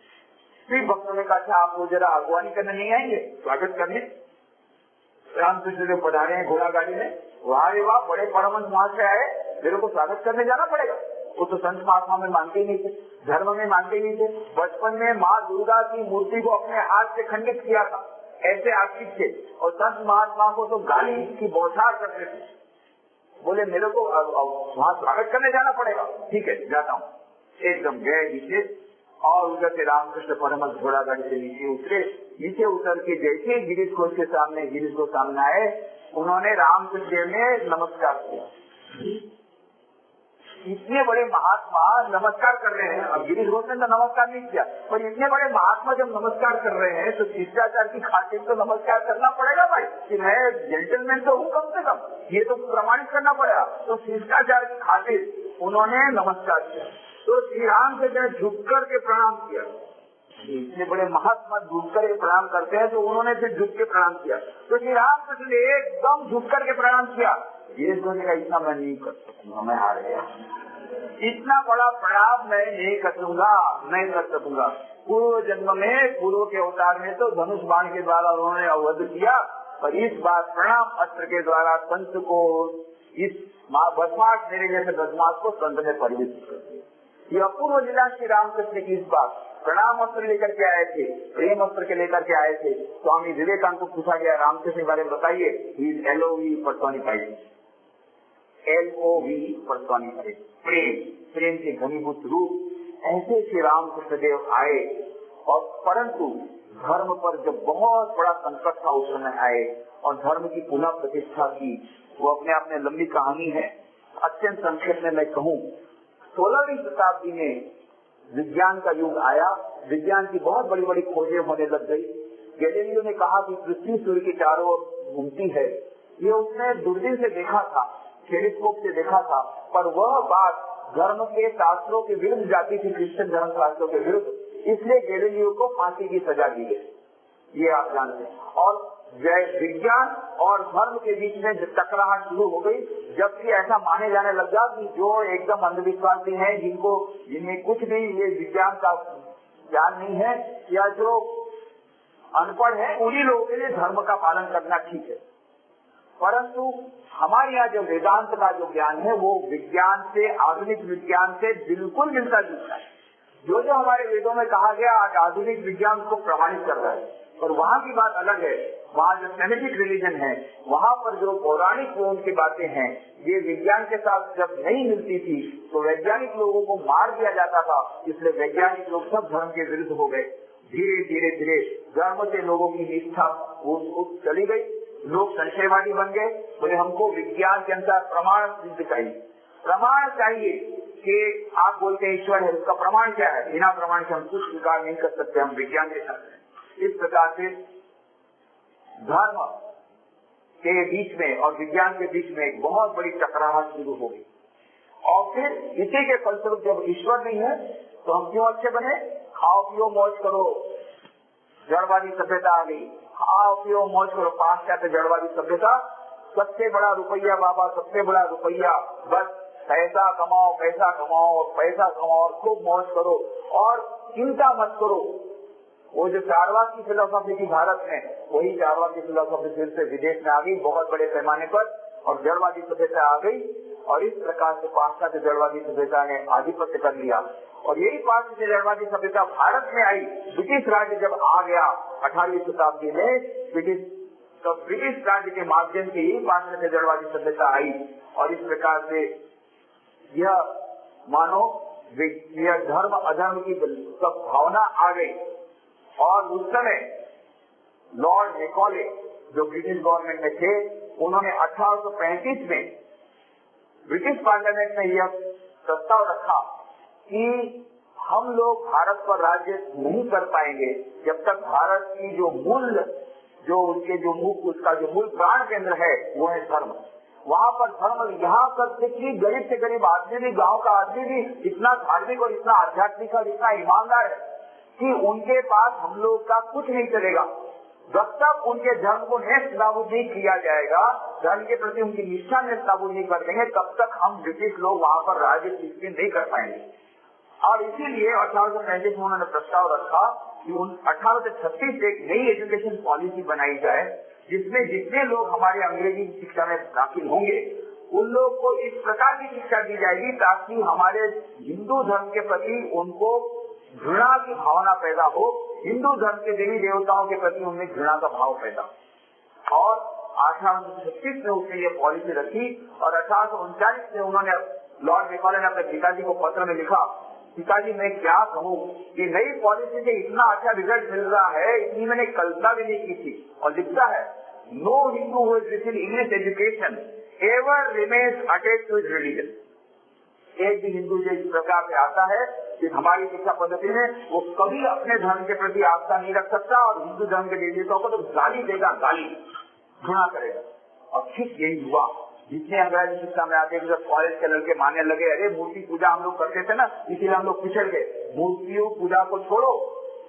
फिर भक्तों ने कहा आप वो जरा अगवानी करने नहीं आएंगे, स्वागत करने। रामकृष्ण देव पधारे हैं घोड़ा गाड़ी में, वाह रे वाह, बड़े परमहंस महाशय आए, मेरे को स्वागत करने जाना पड़ेगा। वो तो संत महात्मा में मानते ही नहीं थे, धर्म में मानते ही नहीं थे। बचपन में माँ दुर्गा की मूर्ति को अपने हाथ से खंडित किया था, ऐसे आस्तिक थे। और संत महात्मा को तो गाली की बौछार करते थे। बोले मेरे को वहाँ स्वागत करने जाना पड़ेगा। ठीक है जाता हूँ। एकदम गए नीचे और उधर से रामकृष्ण परमहंस घोड़ा गाड़ी से नीचे उतरे। नीचे उतर के जैसे गिरीश घोष के सामने, गिरीश घोष सामने आए, उन्होंने रामकृष्ण में नमस्कार किया। इतने बड़े महात्मा नमस्कार कर रहे हैं, अब गिरीश घोष ने तो नमस्कार नहीं किया, पर इतने बड़े महात्मा जब नमस्कार कर रहे हैं तो शिष्टाचार की खातिर तो नमस्कार करना पड़ेगा भाई, कि मैं जेंटलमैन तो हूँ कम से कम, ये तो प्रमाणित करना पड़ेगा। तो शिष्टाचार की खातिर उन्होंने नमस्कार किया। तो श्री राम से झुक कर के प्रणाम किया। इतने बड़े महात्मा झुक कर के प्रणाम करते हैं, तो उन्होंने फिर झुक के प्रणाम किया। तो श्री रामकृष्ण ने एकदम झुक कर के प्रणाम किया। गिरीश घोष ने कहा इतना मैं नहीं कर सकूंगा, मैं हार गया, इतना बड़ा प्रणाम मैं नहीं कर सकूंगा। पूर्व जन्म में, पूर्व के अवतार में तो धनुष बाण के द्वारा उन्होंने अवध किया, पर इस बार प्रणाम अस्त्र के द्वारा संत को, इस बदमाश मेरे जैसे बदमाश को संत ने परिवर्तित कर दिया। ये अपूर्व लीला श्री रामकृष्ण की इस बार प्रणाम अस्त्र लेकर के आए थे, प्रेम अस्त्र के लेकर के आए थे। स्वामी विवेकानंद को पूछा गया रामकृष्ण के बारे में बताइए, LOV पर्सोनिफाइड, प्रेम के घनीभूत रूप। ऐसे श्री रामकृष्ण देव आए और परंतु धर्म पर जब बहुत बड़ा संकट था उस समय आए और धर्म की पुनः प्रतिष्ठा की। वो अपने आप में लंबी कहानी है, अत्यंत संक्षेप में मैं कहूँ। 16वीं शताब्दी में विज्ञान का युग आया, विज्ञान की बहुत बड़ी बड़ी खोजें होने लग गई। गैलीलियो ने कहा कि पृथ्वी सूर्य के चारों ओर घूमती है, ये उसने दूरबीन से देखा था, टेलीस्कोप से देखा था, पर वह बात धर्म के शास्त्रों के विरुद्ध जाती थी, क्रिश्चियन धर्म शास्त्रों के विरुद्ध, इसलिए गैलीलियो को फांसी की सजा दी गई। ये आप जानते हैं। और विज्ञान और धर्म के बीच में जब टकराहट शुरू हो गई, जबकि ऐसा माने जाने लग गया कि जो एकदम अंधविश्वासी हैं, जिनमें कुछ भी ये विज्ञान का ज्ञान नहीं है या जो अनपढ़ है, उन्हीं लोगों के लिए धर्म का पालन करना ठीक है। परंतु हमारे यहाँ जो वेदांत का जो ज्ञान है वो विज्ञान से, आधुनिक विज्ञान से बिल्कुल मिलता जुलता है। जो जो हमारे वेदों में कहा गया आज आधुनिक विज्ञान को प्रमाणित कर रहा है, और वहाँ की बात अलग है। वहाँ जो सेमेटिक रिलीजन है, वहाँ पर जो पौराणिक उनकी बातें हैं, ये विज्ञान के साथ जब नहीं मिलती थी तो वैज्ञानिक लोगों को मार दिया जाता था, इसलिए वैज्ञानिक लोग सब धर्म के विरुद्ध हो गए। धीरे धीरे धर्म से लोगों की निष्ठा चली गई, लोग संशयवादी बन गए। बोले हमको विज्ञान के अनुसार प्रमाण सिद्ध चाहिए, प्रमाण चाहिए कि आप बोलते हैं ईश्वर है, उसका प्रमाण क्या है, बिना प्रमाण के हम कुछ स्वीकार नहीं कर सकते, हम विज्ञान के साथ हैं। इस प्रकार से धर्म के बीच में और विज्ञान के बीच में एक बहुत बड़ी टकराहट शुरू हो गई। और फिर इसी के फलस्वरूप जब ईश्वर नहीं है तो हम क्यों अच्छे बने, खाओ पियो मौज करो, जड़वादी सभ्यता आ गई, खाओ पियो मौज करो, पाश्चात्य जड़वादी सभ्यता, सबसे बड़ा रुपया बाबा, सबसे बड़ा रुपया, बस पैसा कमाओ पैसा कमाओ पैसा कमाओ और खूब मौज करो और चिंता मत करो। वो जो चारवाकी फिलोसॉफी थी भारत में, वही चारवाकी फिलोसॉफी फिर से विदेश में आ गई बहुत बड़े पैमाने पर, और जड़वादी सभ्यता आ गई। और इस प्रकार से पाश्चात्य जड़वादी सभ्यता ने आधिपत्य कर लिया। और यही पाश्चात्य जड़वादी सभ्यता भारत में आई। ब्रिटिश राज्य जब आ गया 18वीं शताब्दी में, ब्रिटिश तब ब्रिटिश राज्य के माध्यम से यही पाश्चात्य जड़वादी सभ्यता आई और इस प्रकार से यह मानो यह धर्म अधर्म की सब भावना आ गई। और उस समय लॉर्ड मैकॉले जो ब्रिटिश गवर्नमेंट में थे, उन्होंने 1835 में ब्रिटिश पार्लियामेंट में यह प्रस्ताव रखा कि हम लोग भारत पर राज्य नहीं कर पाएंगे जब तक भारत की जो मूल प्राण केंद्र है वो है धर्म। वहाँ पर धर्म, यहाँ तक कि गरीब से गरीब आदमी भी, गांव का आदमी भी इतना धार्मिक और इतना आध्यात्मिक और इतना ईमानदार है कि उनके पास हम लोग का कुछ नहीं चलेगा जब तक उनके धर्म को नेस्त नाबूद नहीं किया जाएगा, धर्म के प्रति उनकी निष्ठा नेस्त नाबूद नहीं कर देंगे, तब तक हम ब्रिटिश लोग वहाँ पर राज्य नहीं कर पाएंगे। और इसीलिए 1835 में उन्होंने प्रस्ताव रखा कि 1836 से एक नई एजुकेशन पॉलिसी बनाई जाए जिसमें जितने लोग हमारे अंग्रेजी की शिक्षा में दाखिल होंगे उन लोग को इस प्रकार की शिक्षा दी जाएगी ताकि हमारे हिंदू धर्म के प्रति उनको घृणा की भावना पैदा हो, हिंदू धर्म के देवी देवताओं के प्रति उनमें घृणा का भाव पैदा। और 1836 में उसने ये पॉलिसी रखी और 1839 में उन्होंने लॉर्ड मैकॉले ने अपने पिताजी को पत्र में लिखा, पिताजी मैं क्या कहूँ कि नई पॉलिसी से इतना अच्छा रिजल्ट मिल रहा है, इतनी मैंने कल्पना भी नहीं की थी। और लिखता है, no Hindu who is received English education ever remains attached to his religion. एक भी हिंदू जो इस प्रकार से आता है कि हमारी शिक्षा पद्धति में वो कभी अपने धर्म के प्रति आस्था नहीं रख सकता और हिंदू धर्म के देवताओं को तो गाली देगा, गाली घृणा करेगा। और ठीक यही हुआ, जितने अंग्रेजी शिक्षा में आते जब कॉलेज के लड़के मानने लगे अरे मूर्ति पूजा हम लोग करते थे ना, इसीलिए हम लोग पिछड़ गए, मूर्तियों पूजा को छोड़ो,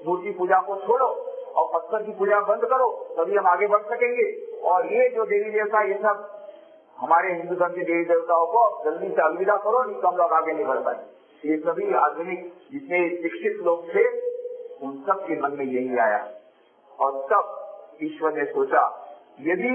मूर्ति पूजा को छोड़ो और पत्थर की पूजा बंद करो, तभी हम आगे बढ़ सकेंगे। और ये जो देवी देवता ये सब हमारे हिंदू धर्म के देवी देवताओं को जल्दी से अलविदा करो, नहीं तो हम लोग आगे नहीं बढ़ पाए। ये सभी आधुनिक जितने शिक्षित लोग थे उन सब के मन में यही आया और तब ईश्वर ने सोचा यदि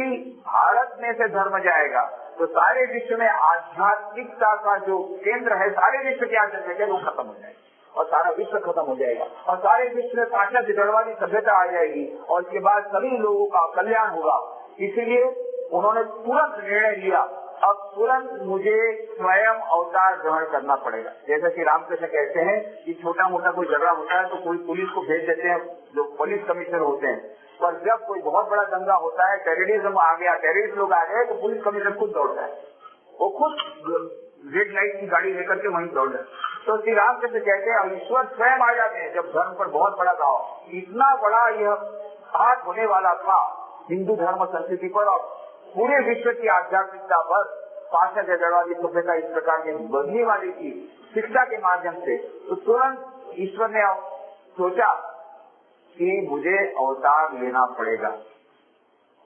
भारत में से धर्म जाएगा तो सारे विश्व में आध्यात्मिकता का जो केंद्र है, सारे विश्व के आध्यात्मिक है वो खत्म हो जाएगा और सारा विश्व खत्म हो जाएगा और सारे विश्व में पाश्चात्य जड़वादी सभ्यता आ जाएगी और इसके बाद सभी लोगों का कल्याण होगा। इसीलिए उन्होंने तुरंत निर्णय लिया, अब तुरंत मुझे स्वयं अवतार ग्रहण करना पड़ेगा। जैसे कि रामकृष्ण कहते हैं कि छोटा मोटा कोई झगड़ा होता है तो कोई पुलिस को भेज देते हैं, जो पुलिस कमिश्नर होते हैं, पर जब कोई बहुत बड़ा दंगा होता है, टेररिज्म आ गया, टेररिस्ट लोग आ गए, तो पुलिस कमिश्नर खुद दौड़ता है, वो खुद रेड लाइट की गाड़ी लेकर के वहीं दौड़ जाए। तो श्री रामकृष्ण कहते हैं ईश्वर स्वयं आ जाते हैं जब धर्म पर बहुत बड़ा गाँव, इतना बड़ा यह हाथ होने वाला था हिंदू धर्म संस्कृति पर और पूरे विश्व की आध्यात्मिकता पर पाश्चात्य जड़वादी सभ्यता इस प्रकार की बढ़ने वाली थी शिक्षा के माध्यम से। तो तुरंत ईश्वर ने सोचा कि मुझे अवतार लेना पड़ेगा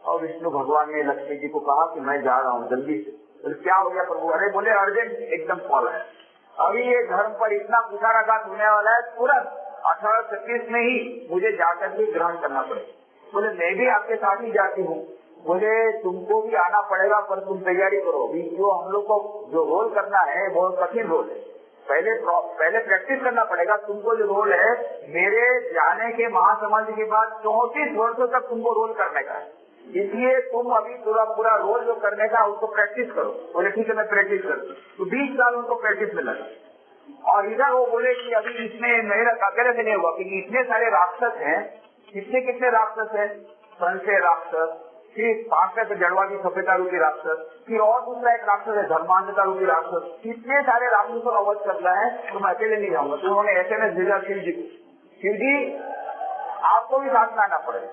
और विष्णु भगवान ने लक्ष्मी जी को कहा कि मैं जा रहा हूँ जल्दी से। तो क्या हो गया प्रभु? अरे बोले अर्जेंट एकदम कॉल है, अभी ये धर्म पर इतना कुठाराघात होने वाला है, तुरंत 1836 में ही मुझे जाकर के ग्रहण करना पड़ेगा। बोले मैं भी आपके साथ ही जाती हूँ। बोले तुमको भी आना पड़ेगा पर तुम तैयारी करो, जो हम लोग को जो रोल करना है बहुत कठिन रोल है, पहले प्रैक्टिस करना पड़ेगा। तुमको जो रोल है मेरे जाने के महासमाधि के बाद 34 वर्षों तक तुमको रोल करने का है, इसलिए तुम अभी पूरा रोल जो करने का उसको प्रैक्टिस करो। बोले ठीक है मैं प्रैक्टिस करूँ। तो 20 साल उनको प्रैक्टिस में लगा और इधर वो बोले कि अभी इसमें मेहनत अकेले से नहीं होगा क्योंकि इतने सारे राक्षस हैं। कितने राक्षस हैं? संशय राक्षस, फिर पाश्चात्य जड़वादी सभ्यता रूपी राक्षस, फिर और दूसरा एक राक्षस है धर्मांधता रूपी राक्षस। कितने सारे राक्षसों का वध करना है तो मैं अकेले नहीं जाऊंगा। तो उन्होंने SMS भेजा शिव जी को, शिव जी आपको भी साथ में आना पड़ेगा।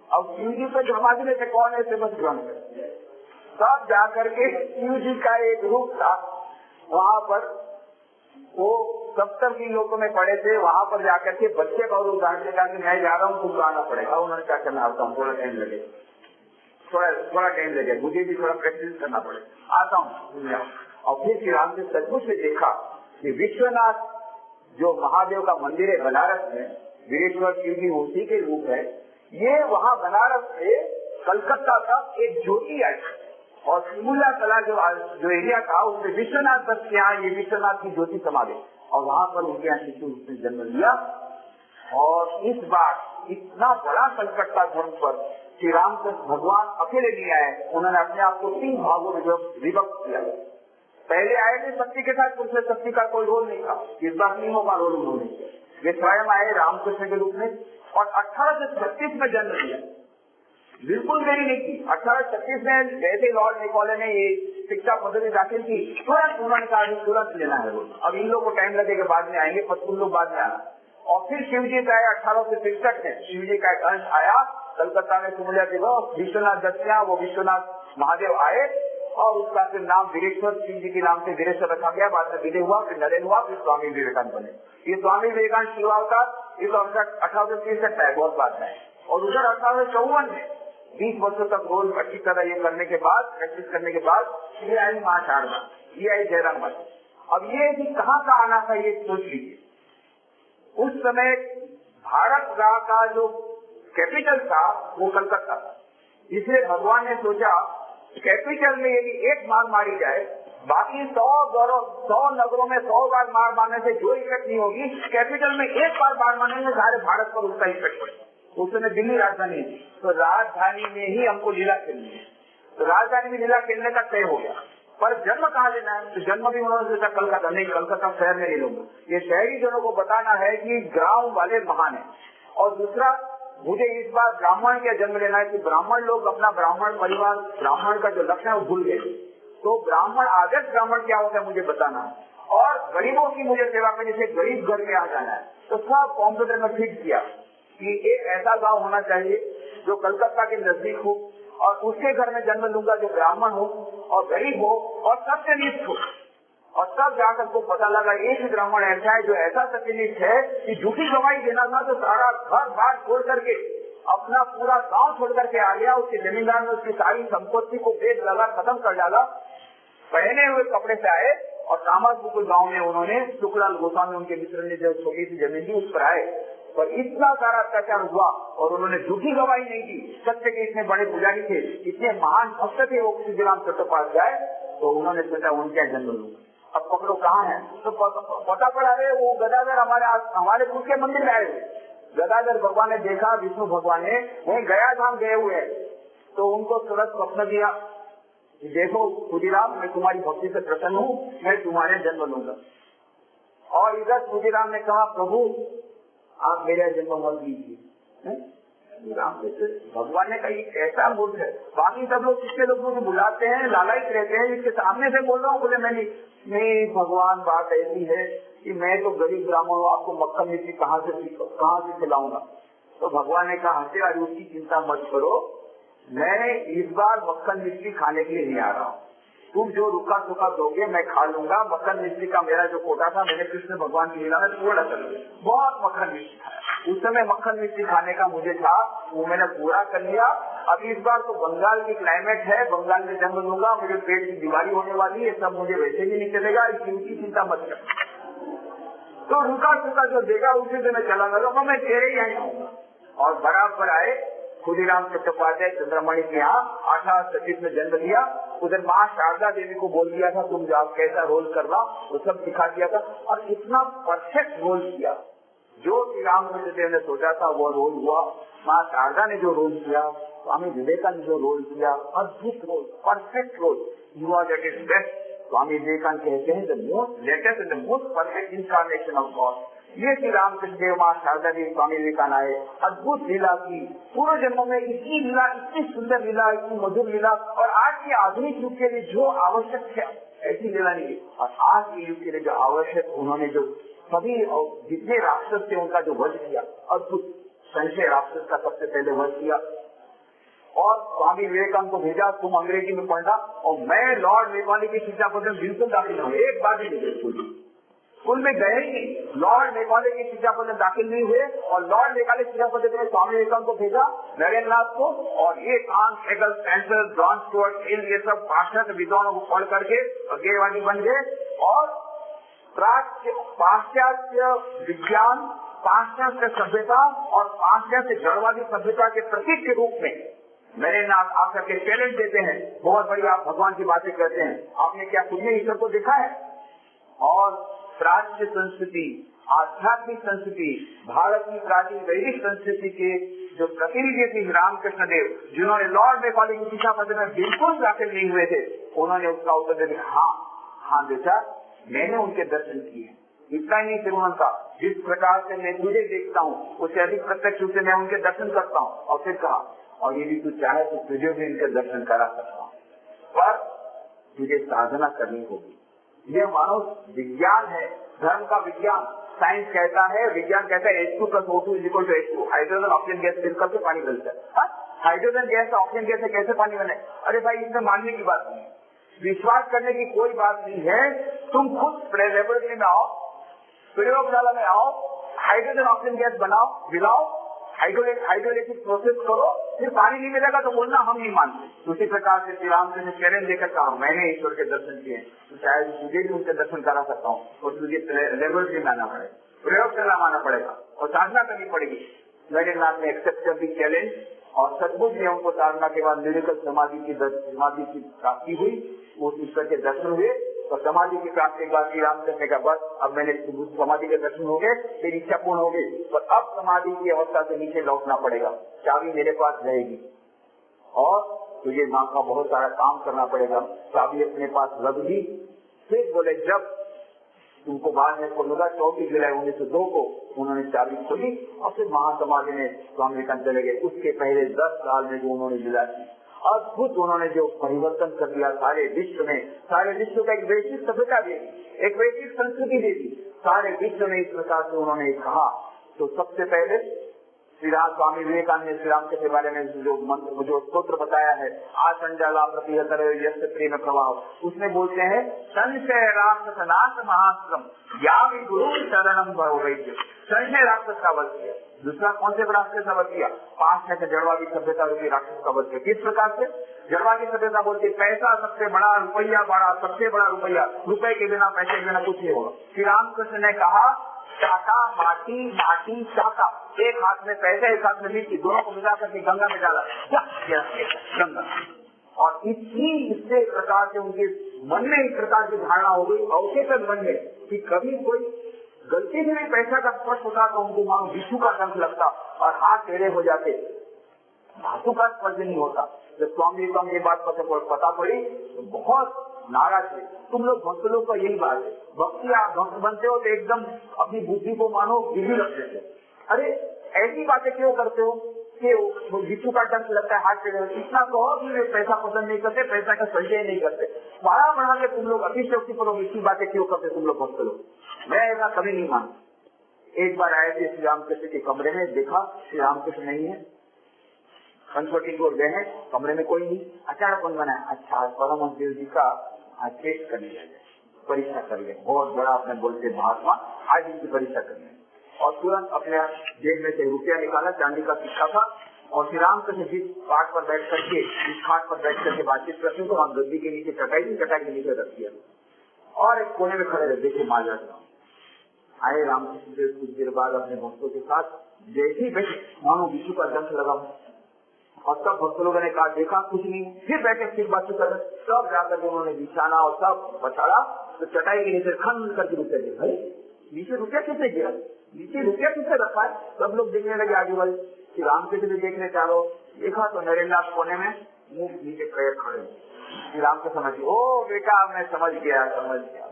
अब शिव जी पे धर्मांधी में से कौन है SMS ग्रहण कर, तब जाकर के शिव जी का एक रूप था वहाँ पर, वो 70 की लोगों में पड़े थे, वहाँ पर जाकर के बच्चे का रूप धारण किया कि मैं जा रहा हूँ तुमको आना पड़ेगा। उन्होंने क्या करना, आता हूँ, थोड़ा टाइम लगेगा, थोड़ा टाइम लगेगा, मुझे भी थोड़ा प्रैक्टिस करना पड़ेगा, आता हूँ। और फिर श्री राम से सचमुच से देखा कि विश्वनाथ जो महादेव का मंदिर है बनारस में, वीरेश्वर शिव जी उसी के रूप है, ये वहाँ बनारस से कलकत्ता तक एक ज्योति आई और सिमुला कला जो एरिया था उसमें विश्वनाथ दत्त के यहाँ ये विश्वनाथ की ज्योति समा गई और वहाँ पर उनके यहाँ शिशु उसने जन्म लिया। और इस बार इतना बड़ा संकट था धर्म पर श्री रामकृष्ण भगवान अकेले नहीं आए, उन्होंने अपने आप को 3 भागों में विभक्त किया। पहले आए थे शक्ति के साथ, उसमें शक्ति का कोई रोल नहीं था, इस बार 3 का रोल उन्होंने किया। वे स्वयं आए रामकृष्ण के रूप में और 1836 में जन्म लिया, बिल्कुल देरी नहीं की। 1836 में जैसे लॉर्ड मैकॉले ने ये शिक्षा पद्धति दाखिल की, तुरंत उन्होंने कहा तुरंत लेना है रोल। अब इन लोगों को टाइम लगेगा, बाद में आएंगे, 55 लोग बाद में आना। और फिर शिव जी का 1863 में शिव जी का एक अंश आया कलकत्ता में सुमलिया दिवस, विश्वनाथ दत्तिया, वो विश्वनाथ महादेव आए और उसका फिर नाम वीरेश्वर, शिव जी के नाम से वीरेश्वर रखा गया। बाद में विजय हुआ, फिर नरेंद्र हुआ, फिर स्वामी विवेकानंद बने। ये स्वामी विवेकानंद शिव अवतार ये तो 1863 का है, बहुत बात है। और उधर 1854 में 20 वर्षों तक रोल अच्छी तरह ये करने के बाद, प्रैक्टिस करने के बाद ये आई माँ शारदा, ये आई जयराम बने। अब ये कहाँ का आना था ये सोच लीजिए। उस समय भारत का जो कैपिटल था वो कलकत्ता था, इसलिए भगवान ने सोचा कैपिटल में यदि एक मार मारी जाए, बाकी 100 नगरों में 100 बार मार मारने से जो इफेक्ट नहीं होगी, कैपिटल में एक बार मार मारने में सारे भारत पर उसका इफेक्ट पड़ेगा। उस समय दिल्ली राजधानी थी, तो राजधानी में ही हमको लीला खेलनी है, तो राजधानी में लीला खेलने का तय हो गया। पर जन्म कहाँ लेना है, तो जन्म भी उन्होंने सोचा कलकत्ता नहीं, कलकत्ता शहर में ले लूंगा। ये शहरी जनों को बताना है कि गाँव वाले महान है। और दूसरा, मुझे इस बार ब्राह्मण का जन्म लेना है कि ब्राह्मण लोग अपना ब्राह्मण परिवार, ब्राह्मण का जो लक्ष्य है वो भूल गए, तो ब्राह्मण आदर्श ब्राह्मण क्या होता है मुझे बताना है। और गरीबों की मुझे सेवा करने से गरीब घर में आ जाना है। तो सब कॉम्प्यूटर में फिट किया कि एक ऐसा गांव होना चाहिए जो कलकत्ता के नजदीक हो और उसके घर में जन्म लूंगा जो ब्राह्मण हो और गरीब हो और सत्यनिष्ठ हो। और तब जाकर को पता लगा एक ही ब्राह्मण ऐसा है जो ऐसा सत्यनिष्ठ है कि झूठी गवाही देना था तो सारा घर बार छोड़ करके अपना पूरा गांव छोड़ करके आ गया। उसके जमींदार ने उसकी सारी संपत्ति को बेच डाला, खत्म कर डाला। पहने हुए कपड़े से आए और कामतपुर गांव में उन्होंने शुक्लाल गोस्वामी उनके मित्र ने जो छोटी सी जमीन थी उस पर आए, पर इतना सारा अत्याचार हुआ और उन्होंने झूठी गवाही नहीं दी। सत्य के इतने बड़े पुजारी थे, इतने महान भक्त थे वो तुलसीराम चट्टोपाध्याय, तो उन्होंने सोचा उनके जन्म लूंगा। अब पकड़ो कहाँ है, तो पता पड़ा रहे वो गदाधर हमारे खुद के मंदिर में आए हुए। गदाधर भगवान ने देखा, विष्णु भगवान ने वही गया धाम गए हुए हैं, तो उनको तुरंत स्वप्न दिया, देखो खुदीराम मैं तुम्हारी भक्ति से प्रसन्न हूँ, मैं तुम्हारे जन्म लूंगा। और इधर खुदीराम ने कहा प्रभु आप मेरा जन्म मत लीजिए। भगवान ने कहा कैसा मूर्ख है, बाकी सब लोग किसके लोग मुझे बुलाते हैं, लालायित रहते हैं, इसके सामने से बोल रहा हूँ। बोले मैं नहीं भगवान बात ऐसी है कि मैं तो गरीब ब्राह्मण हूँ, आपको मक्खन मिर्ची कहाँ से खिलाऊंगा। तो भगवान ने कहा हंसे आज उसकी चिंता मत करो, मैं इस बार मक्खन मिर्ची खाने के लिए नहीं आ रहा हूँ, तुम जो रुखा सुखा दोगे मैं खा लूंगा। मक्खन मिर्ची का मेरा जो कोटा था मैंने कृष्ण भगवान की लीला में पूरा कर लिया, बहुत मक्खन मिर्ची खाया। उस समय मक्खन मिर्ची खाने का मुझे था, वो मैंने पूरा कर लिया। अब इस बार तो बंगाल की क्लाइमेट है, बंगाल में जन्म लूंगा, मुझे पेट की बीमारी होने वाली है, सब मुझे वैसे भी नहीं चलेगा, इसकी चिंता मत कर। तो रुका सुखा जो देगा उसी से मैं चला लगा, मैं तेरे ही यहाँ आऊंगा। और बराबर आए खुदीराम चट्टोपाध्याय चंद्रमणि के यहाँ 1836 में जन्म लिया। उधर माँ शारदा देवी को बोल दिया था तुम जाओ कैसा रोल करना, वो सब सिखा दिया था। और इतना परफेक्ट रोल किया जो श्री रामकृष्ण देव ने सोचा था वो रोल हुआ। माँ शारदा ने जो रोल किया, स्वामी विवेकानंद जो रोल किया, अद्भुत role, perfect role, you are at is best. Swami Vivekananda कहते हैं the most latest and the most perfect incarnation of God. ये श्री रामकृष्ण देव माँ शारदा देवी स्वामी विवेकानंद आए, अद्भुत लीला की, पूर्व जन्मों में इतनी लीला, इतनी सुंदर लीला, इतनी मधुर लीला, और आज की आधुनिक युग के लिए जो आवश्यक है ऐसी लीला नहीं। और आज के युग के लिए जो आवश्यक, उन्होंने जो सभी जितने राक्षस थे उनका जो वध किया, अद्भुत संशय राक्षस का सबसे पहले वध किया। और स्वामी विवेकानंद को भेजा तुम अंग्रेजी में पढ़ना, और मैं लॉर्ड मेकॉले की शिक्षा पद्धति बिल्कुल दाखिल हूँ, एक बार भी नहीं स्कूल में गए ही नहीं। लॉर्ड मेकॉले की शिक्षा पद्धति दाखिल नहीं हुए, और लॉर्ड मेकॉले शिक्षा पद्धति में स्वामी विवेकानंद को भेजा, नरेंद्र नाथ को, और ये काम Hegel, Spencer, John Stuart Mill, ये सब पाश्चात्य विद्वानों को पढ़ करके अज्ञेयवादी बन गए। और पाश्चात्य विज्ञान, पाश्चात्य सभ्यता और पाश्चात्य जड़वादी सभ्यता के प्रतीक के रूप में नरेंद्र नाथ आप करके चैलेंज देते हैं, बहुत बड़ी आप भगवान की बातें कहते हैं, आपने क्या खुद में ईश्वर को देखा है। और प्राच्य संस्कृति, आध्यात्मिक संस्कृति, भारत की प्राचीन वैदिक संस्कृति के जो प्रतिनिधि थे रामकृष्ण देव, जिन्होंने लॉर्ड मेकॉले की शिक्षा पत्र में बिल्कुल दाखिल नहीं हुए थे, उन्होंने उसका उत्तर दे दिया, हाँ बेटा, मैंने उनके दर्शन किए। इतना ही नहीं, फिर उन्होंने कहा, जिस प्रकार से मैं तुझे देखता हूँ उससे अधिक प्रत्यक्ष रूप से मैं उनके दर्शन करता हूँ। और फिर कहा, और यदि तू चाहे तो तुझे भी इनके दर्शन करा सकता हूँ, पर तुझे साधना करनी होगी। यह मानव विज्ञान है, धर्म का विज्ञान। साइंस कहता है, विज्ञान कहता है H2+O2 = H2, hydrogen oxygen gas मिलकर के पानी बनता है। हाइड्रोजन गैस ऑक्सीजन गैस से कैसे पानी बने? अरे भाई, इसमें मानने की बात नहीं है, विश्वास करने की कोई बात नहीं है। तुम खुद लेबोरेटरी में आओ, प्रयोगशाला में आओ, हाइड्रोजन ऑक्सीजन गैस बनाओ, मिलाओ, हाइड्रोलिसिस प्रोसेस करो, फिर पानी नहीं मिलेगा तो बोलना हम नहीं मानते। उसी प्रकार से श्री राम ने चैलेंज देकर कहा, मैंने ईश्वर के दर्शन किए, तो शायद तुझे भी उनके दर्शन करा सकता हूँ, और तुझे लेबोरेटरी में आना पड़ेगा, प्रयोगशाला में आना पड़ेगा और साधना करनी पड़ेगी। नरेंद्रनाथ ने एक्सेप्ट कर दी चैलेंज, और सचमुच में उनको साधना के बाद निरकल समाधि की प्राप्ति हुई, उस ईश्वर के दर्शन हुए। और समाधि की प्राप्ति के बाद श्री रामचंद्र ने कहा, बस अब मैंने समाधि के दर्शन हो गए, मेरी इच्छा पूर्ण हो गई, पर अब समाधि की अवस्था से नीचे लौटना पड़ेगा, चाबी मेरे पास रहेगी और तुझे माँ का बहुत सारा काम करना पड़ेगा। चाबी अपने पास रख दी। फिर बोले, जब तुमको बाद में खोलूंगा, 24 जुलाई 1902 को उन्होंने चाबी खोली और फिर महासमाधि में स्वामी विवेकानंद चले गए। उसके पहले 10 साल में जो उन्होंने लीला की, अद्भुत उन्होंने जो परिवर्तन कर दिया सारे विश्व में, सारे विश्व का एक वैश्विक सभ्यता दे दी, एक वैश्विक संस्कृति दे दी सारे विश्व में। इस प्रकार से उन्होंने कहा। तो सबसे पहले श्री राम स्वामी विवेकानंद ने श्री राम के बारे में जो स्तोत्र बताया है, आसंजाला प्रतिहतर यस्य प्रेम प्रवाह, उसमें बोलते हैं, संशय राक्षस नाश महाश्रम या भी गुरु शरणम भवैद्य। संशय राक्षस का वध किया। दूसरा कौन से राक्षस का वध किया? 5 में से जड़वादी सभ्यता रूपी राक्षस का वध किया। किस प्रकार से? जड़वादी सभ्यता बोलती पैसा सबसे बड़ा, रुपया बड़ा, सबसे बड़ा रुपया, रुपए के बिना, पैसे के बिना कुछ नहीं होगा। श्री रामकृष्ण ने कहा, चाटा माटी, माटी चाटा, एक हाथ में पैसे, एक हाथ में मिट्टी, दोनों को मिला करके गंगा में डाला, गंगा। और इससे प्रकार से उनके मन में एक प्रकार की धारणा हो गई, अवचेतन मन में, कि कभी कोई गलती से भी पैसा का स्पर्श होता तो उनको मानो विष्णु का डंक लगता और हाथ टेढ़े हो जाते, धातु का स्पर्श नहीं होता। जब स्वामी विवेकानंद ये बात पता पड़ी तो बहुत नाराज थे। तुम लोग भक्त लोग का यही बात है, भक्ति आप भक्त बनते हो तो एकदम अपनी बुद्धि को मानो गिरवी रख देते हो। अरे ऐसी बातें क्यों करते हो कि विष्णु का डंक लगता है, हाथ टेढ़े, इतना कहो कि वे पैसा पसंद नहीं करते, पैसा का संचय नहीं करते, बड़ा बड़ा के तुम लोग अतिशयोक्ति पर इसी बातें क्यों करते तुम लोग भक्त लोग? मैं ऐसा कभी नहीं मानता। एक बार आए थे श्री रामकृष्ण के कमरे में, देखा श्री रामकृष्ण नहीं है, कंसर्टिंग को गए हैं, कमरे में कोई नहीं। अचानक कौन बना? अच्छा, परमहंस देव जी का टेस्ट कर लिया जाए, परीक्षा कर लिया, बहुत बड़ा अपने बोलते महात्मा, आज इनकी परीक्षा करनी है। और तुरंत अपने जेब में से रुपया निकाला, चांदी का सिक्का था, और श्री रामकृष्ण जिस पाठ पर बैठ करके, जिस खाट पर बैठ करके बातचीत करते तो हम गद्दी के नीचे चटाई के नीचे रख दिया और एक कोने में खड़े रहे, देखे मार जाता हूँ। आए रामकृष्ण देव कुछ देर बाद अपने भक्तों के साथ, जैसे ही बैठे मानो विष्णु का डंक लगा, और सब भक्त लोगों ने कहा, देखा कुछ नहीं, फिर बैठे, फिर बातचीत कर, सब जाकर उन्होंने बिछाना और सब बचाड़ा, तो चटाई के नीचे खन करके रुपया देखा, नीचे रुपया किसने गिरा, नीचे रुपया किसने रखा है? सब लोग देखने लगे आजू बाजू, श्री रामकृष्ण भी देखने चालो, देखा तो नरेंद्रनाथ कोने में मुंह नीचे पैर खड़े। श्री राम को समझ, ओ बेटा मैं समझ गया,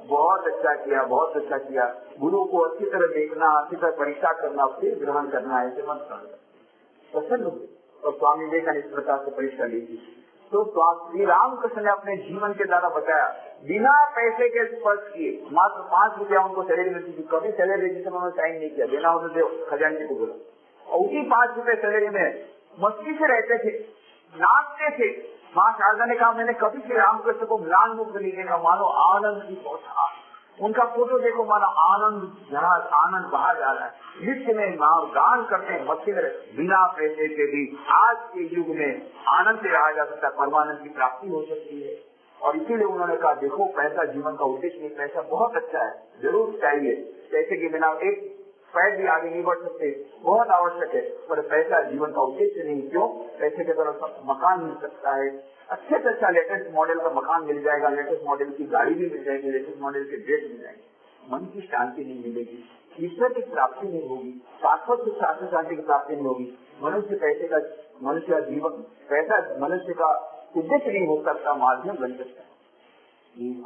बहुत अच्छा किया, बहुत अच्छा किया, गुरु को अच्छी तरह देखना, अच्छी तरह परीक्षा करना, फिर ग्रहण करना, ऐसे मत करना। पसंद हो। और स्वामी विवेकानंद इस प्रकार से परीक्षा ली थी। तो श्री रामकृष्ण ने अपने जीवन के द्वारा बताया, बिना पैसे के स्पर्श किए, मात्र 5 रुपया उनको सैलरी मिलती थी, कभी सैलरी जिसे उन्होंने साइन नहीं किया, देना हो तो खजांची को बोला, और उसी 5 रुपए सैलरी में मस्ती से रहते थे, नाचते थे। माँ शारदा ने कहा, मैंने कभी श्री रामकृष्ण को म्लान मुख नहीं देखा, मानो आनंद की बौछार, उनका फोटो देखो, मानो आनंद बाहर जा रहा है, नृत्य में गान करते हैं, मस्ती में, बिना पैसे के भी आज के युग में आनंद से रहा जा सकता है, परमानंद की प्राप्ति हो सकती है। और इसीलिए उन्होंने कहा, देखो पैसा जीवन का उद्देश्य नहीं, पैसा बहुत अच्छा है, जरूर चाहिए, पैसे के बिना एक पैर भी आगे नहीं बढ़ सकते, बहुत आवश्यक है, पर पैसा जीवन का उद्देश्य नहीं। क्यों? पैसे के द्वारा मकान मिल सकता है, अच्छे से अच्छा लेटेस्ट मॉडल का मकान मिल जाएगा, लेटेस्ट मॉडल की गाड़ी भी मिल जाएगी, लेटेस्ट मॉडल के ड्रेस मिल जाएंगे, मन की शांति नहीं मिलेगी, ईश्वर की प्राप्ति नहीं होगी, शाश्वत सुख शाश्वत शांति की प्राप्ति नहीं होगी। मनुष्य का जीवन, पैसा मनुष्य का उद्देश्य नहीं हो सकता, माध्यम बन सकता है।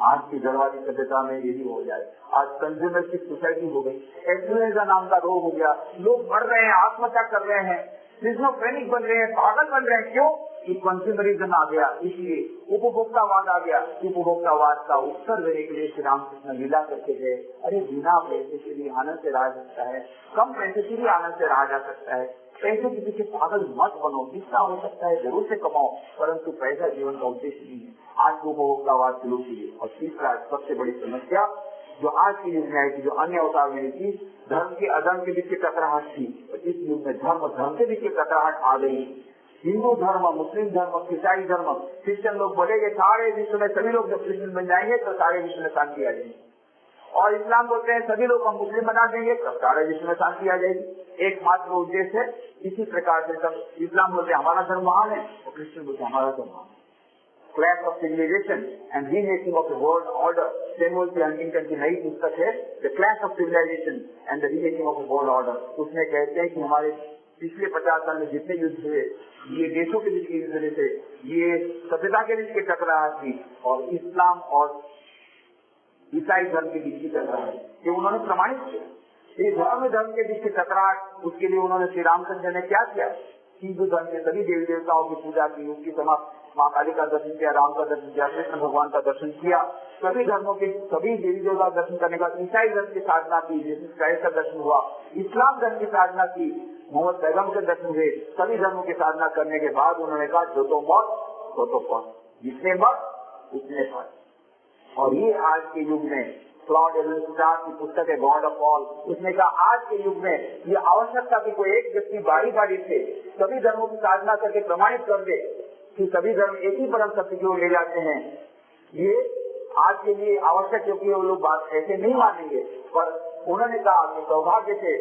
आज की जलवायु सभ्यता में यही हो जाए। आज कंज्यूमरिस्टिक सोसाइटी हो गई, इन्फ्लुएंजा नाम का रोग हो गया, लोग मर रहे हैं, आत्महत्या कर रहे हैं, सिजोफ्रेनिक बन रहे हैं, पागल बन रहे हैं। क्यों? कि कंज्यूमरिज्म आ गया, इसलिए उपभोक्तावाद आ गया। उपभोक्तावाद का उत्तर देने के लिए श्री रामकृष्ण लीला करके गए। अरे बिना पैसे के लिए आनंद से रहा सकता है, कम पैसे से भी आनंद से रहा जा सकता है। पैसे के पीछे पागल मत बनो, जितना हो सकता है जरूर से कमाओ, परंतु पैसा जीवन का उद्देश्य नहीं है। आज को उपभोक्तावाद शुरू कीजिए। और तीसरा सबसे बड़ी समस्या जो आज के युग में आई थी, जो अन्य अवतार में थी, धर्म के अधर्म के बीच की टकराहट थी। इस युग में धर्म के बीच की टकराहट आ गई। हिंदू धर्म, मुस्लिम धर्म, ईसाई धर्म, क्रिश्चियन लोग बोलेंगे सारे विश्व में सभी लोग जब क्रिश्चियन बन जाएंगे तो सारे विश्व में शांति आ जाएगी। और इस्लाम बोलते हैं सभी लोग हम मुस्लिम बना देंगे तो सारे विश्व में शांति आ जाएगी। एकमात्र उद्देश्य है। इसी प्रकार से सब इस्लाम बोलते हैं हमारा धर्म महान है, और क्रिश्चियन बोलते हैं हमारा धर्म महान है। Clash of Civilization and Remaking of the World Order, Samuel C Huntington की नई पुस्तक है The Clash of Civilization and the Remaking of the World Order। उसमें कहते हैं कि हमारे पिछले 50 साल में जितने युद्ध हुए, ये देशों के बीच की युद्ध थे, ये सभ्यता के बीच की टकराहट थी, और इस्लाम और ईसाई धर्म के बीच की टकराहट, ये उन्होंने प्रमाणित किया। ये धर्म के बीच की टकराहट, उसके लिए उन्होंने श्री रामचंद्र ने क्या किया? हिंदू धर्म के सभी देवी देवताओं की पूजा की, उनकी माँ काली का दर्शन किया, राम का दर्शन किया, कृष्ण भगवान का दर्शन किया। सभी धर्मों के सभी देवी देवता का दर्शन करने का, ईसाई धर्म की साधना की, जीसस क्राइस्ट का दर्शन हुआ, इस्लाम धर्म की साधना की, मोहम्मद पैगम्बर के दर्शन हुए। सभी धर्मों की साधना करने के बाद उन्होंने कहा जो तो मत तो पद, जितने मत उतने पद। और ये आज के युग में क्लॉड एलेंस्टार की पुस्तक है गॉड ऑफ ऑल, उसने कहा आज के युग में ये आवश्यकता की कोई एक व्यक्ति बारी बारी से सभी धर्मों की साधना करके प्रमाणित कर दे कि सभी धर्म एक ही परम सत्य की ओर ले जाते हैं। ये आज के लिए आवश्यक, क्योंकि वो लोग बात ऐसे नहीं मानेंगे। पर उन्होंने कहा कि सौभाग्य से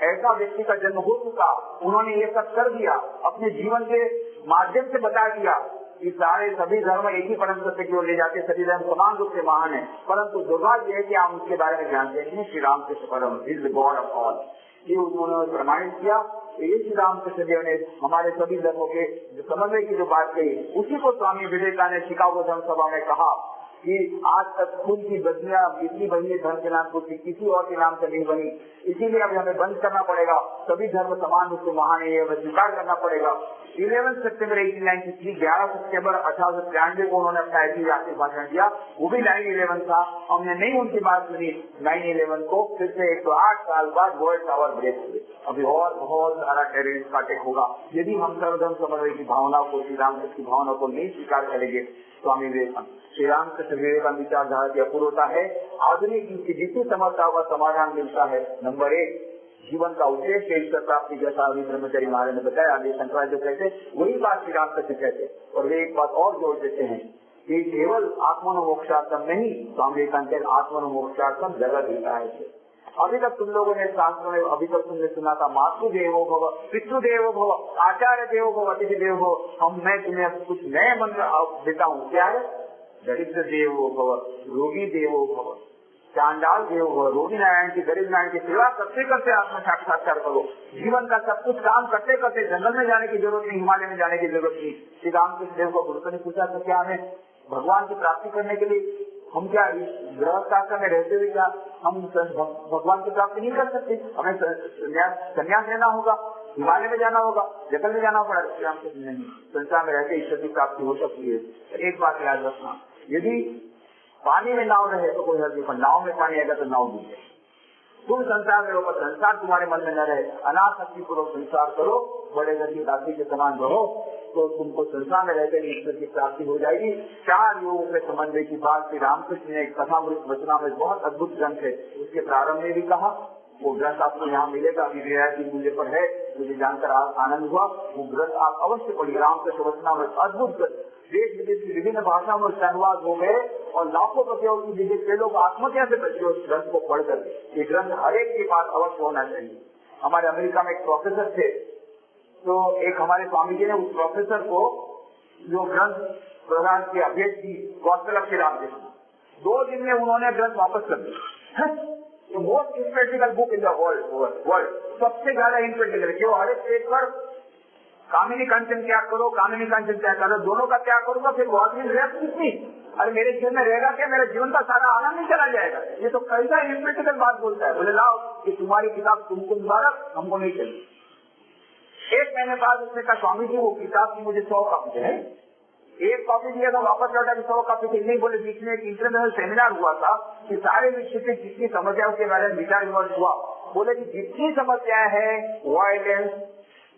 ऐसा व्यक्ति का जन्म हो चुका, उन्होंने ये सब कर दिया, अपने जीवन के माध्यम से बता दिया कि सारे सभी धर्म एक ही परम सत्य की ओर ले जाते, सभी धर्म समान रूप से महान है। परंतु दुर्भाग्य है कि हम उसके बारे में जानते हैं। श्री रामकृष्ण परम is the God of all, ये उन्होंने प्रमाणित किया। ये श्री रामकृष्ण देव ने हमारे सभी धर्मों के समन्वय की जो बात कही, उसी को स्वामी विवेकानंद ने शिकागो धर्म सभा में कहा कि आज तक खून की बदलियां जितनी बनी है धर्म के नाम को किसी और के नाम से नहीं बनी, इसीलिए अब हमें बंद करना पड़ेगा। सभी धर्म समान रूप से महान है, हमें स्वीकार करना पड़ेगा। 11 सितंबर 1893, 11 सितंबर 1893 को उन्होंने अपना ऐतिहासिक भाषण दिया, वो भी 9/11 था। हमने नहीं उनकी बात सुनी। 9/11 को फिर से 108 साल बाद वर्ल्ड टावर ब्रेक हुए। अभी और बहुत सारा टेररिस्ट अटैक होगा यदि हम सर्वधर्म समन्वय की भावना को, श्री रामकृष्ण की भावना को नहीं स्वीकार करेंगे। स्वामी विवेकानंद, श्री रामकृष्ण विवेकानंद विचारधारा की अपूर्वता है। आधुनिक युग की जितनी समस्याओं का समाधान मिलता है, नंबर 1 जीवन का उद्देश्य ईश्वर प्राप्ति, जैसा अभी ब्रह्मचारी महाराज ने बताया, आगे शंकराचार्य जो कहते वही बात श्री रामकृष्ण कहते। और वे एक बात और जोड़ देते हैं कि केवल आत्मोन्मोक्षार्थम नहीं, स्वामी विवेकानंद आत्मोन्मोक्षार्थम जगत हिताय है। अभी तक तुम लोगों ने शास्त्रों में अभी तक तुमने सुना था मातृदेवो भव, पितृदेवो भव, आचार्य देवो भव, अतिथि देवो भव। मैं तुम्हें कुछ नए मंत्र देता हूँ। क्या है? दरिद्र देवो भव, रोगी देवो भव, चांडाल देवो भव। रोगी नारायण की, गरीब नारायण की सेवा करते करते आत्म साक्षात्कार करो। जीवन का सब कुछ काम करते करते, जंगल में जाने की जरूरत नहीं, हिमालय में जाने की जरूरत नहीं। श्री रामकृष्ण देव को गुरुदेव ने पूछा तो क्या हमें भगवान की प्राप्ति करने के लिए हम क्या गृहस्थ में रहते हुए क्या हम भगवान की प्राप्ति नहीं कर सकते? हमें संन्यास लेना होगा, हिमालय में जाना होगा, जंगल में जाना पड़ा? नहीं, संसार में रहते ईश्वर की प्राप्ति हो सकती है। एक बात याद रखना, यदि पानी में नाव रहे तो कोई हर्ज नहीं, पर नाव में पानी आएगा तो नाव डूब जाए। तुम संसार में रहो, संसार तुम्हारे मन में न रहे, अनासक्ति पूर्वक संसार करो, बड़े घर की दासी के समान रहो, तो तुमको संसार में रहते ईश्वर की प्राप्ति हो जाएगी। 4 युगों के समन्वय की बात श्री रामकृष्ण ने एक कथामृत वचना में बहुत अद्भुत ग्रंथ है, उसके प्रारंभ में भी कहा। वो ग्रंथ आपको यहाँ मिलेगा, अभी रियायती मूल्य पर है, मुझे जानकर आनंद हुआ। वो ग्रंथ आप अवश्य पढ़िए, रामकृष्ण वचनामृत, अद्भुत ग्रंथ। देश विदेश की विभिन्न भाषाओं में अनुवाद हो गए और लाखों प्रतियों की विदेश के लोग आत्महत्या से बचे उस ग्रंथ को पढ़ कर। ये ग्रंथ हर एक के पास अवश्य होना चाहिए। हमारे अमेरिका में एक प्रोफेसर थे, तो एक हमारे स्वामी जी ने उस प्रोफेसर को जो ग्रंथ प्रदान किया, भेज दी गॉस्पेल ऑफ श्री रामकृष्ण, 2 दिन में उन्होंने ग्रंथ वापस कर दिया। Most impractical book in the world, सबसे ज्यादा इम्प्रैक्टिकल। क्यों? हर एक पेज पर कामिनी कांचन त्याग करो, कामिनी कांचन त्याग करो, दोनों का त्याग करूंगा फिर वो आदमी कितनी, अरे मेरे जीवन में रहेगा क्या? मेरे जीवन का सारा आनंद नहीं चला जाएगा। ये तो कैसा इम्प्रैक्टिकल बात बोलता है। बोले लाओ कि तुम्हारी किताब तुमको मुबारक, हमको नहीं चाहिए। एक महीने बाद उसने कहा स्वामी जी वो किताब की मुझे 100 कॉपी है। एक कॉपी दिया था, वापस लौटा कि 100 कॉपी थी। नहीं, बोले बीच में एक इंटरनेशनल सेमिनार हुआ था कि सारे विश्व की जितनी समस्याओं के बारे में विचार विमर्श हुआ। बोले कि जितनी समस्याएं हैं, वायलेंस,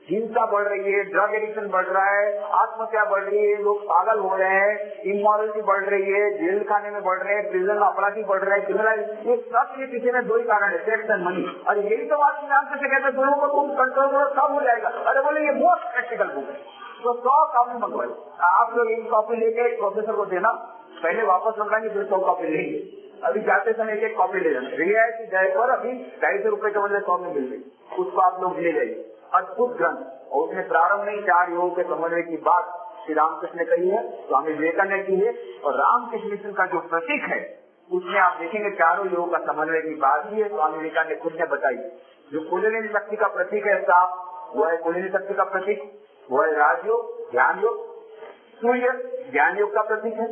हिंसा बढ़ रही है, ड्रग एडिक्शन बढ़ रहा है, आत्महत्या बढ़ रही है, लोग पागल हो रहे हैं, इमोरलिटी बढ़ रही है, जेल खाने में बढ़ रहे हैं, प्रिजन अपराधी बढ़ रहे हैं, क्रिमिनल, ये सब के पीछे में 2 ही कारण है, सेक्स एंड मनी। और यही तो बात नाम से कहते हैं दोनों को तुम कंट्रोल करो सब हो जाएगा। अरे बोले ये मोस्ट प्रैक्टिकल बुक है। तो 100 कॉपी मंगवाई। आप लोग एक कॉपी लेके प्रोफेसर को देना, पहले वापस लौटाएंगे फिर 100 कॉपी लेंगे। अभी जाते समय एक कॉपी ले जाना, रियायती दर पर अभी 250 रुपए के बदले 100 में मिल गई, उसको आप लोग ले जाइए। अद्भुत ग्रंथ, और उसने प्रारंभ में 4 योगों के समन्वय की बात श्री रामकृष्ण ने कही है, स्वामी विवेकानंद ने की है, और रामकृष्ण मिशन का जो प्रतीक है उसमें आप देखेंगे चारों योगों का समन्वय की बात ही है। स्वामी विवेकानंद ने खुद ने बताई। जो कुंडलिनी शक्ति का प्रतीक है सांप, वो है कुंडलिनी शक्ति का प्रतीक, वो है राजयोग, ज्ञान योग। सूर्य ज्ञान योग का प्रतीक है,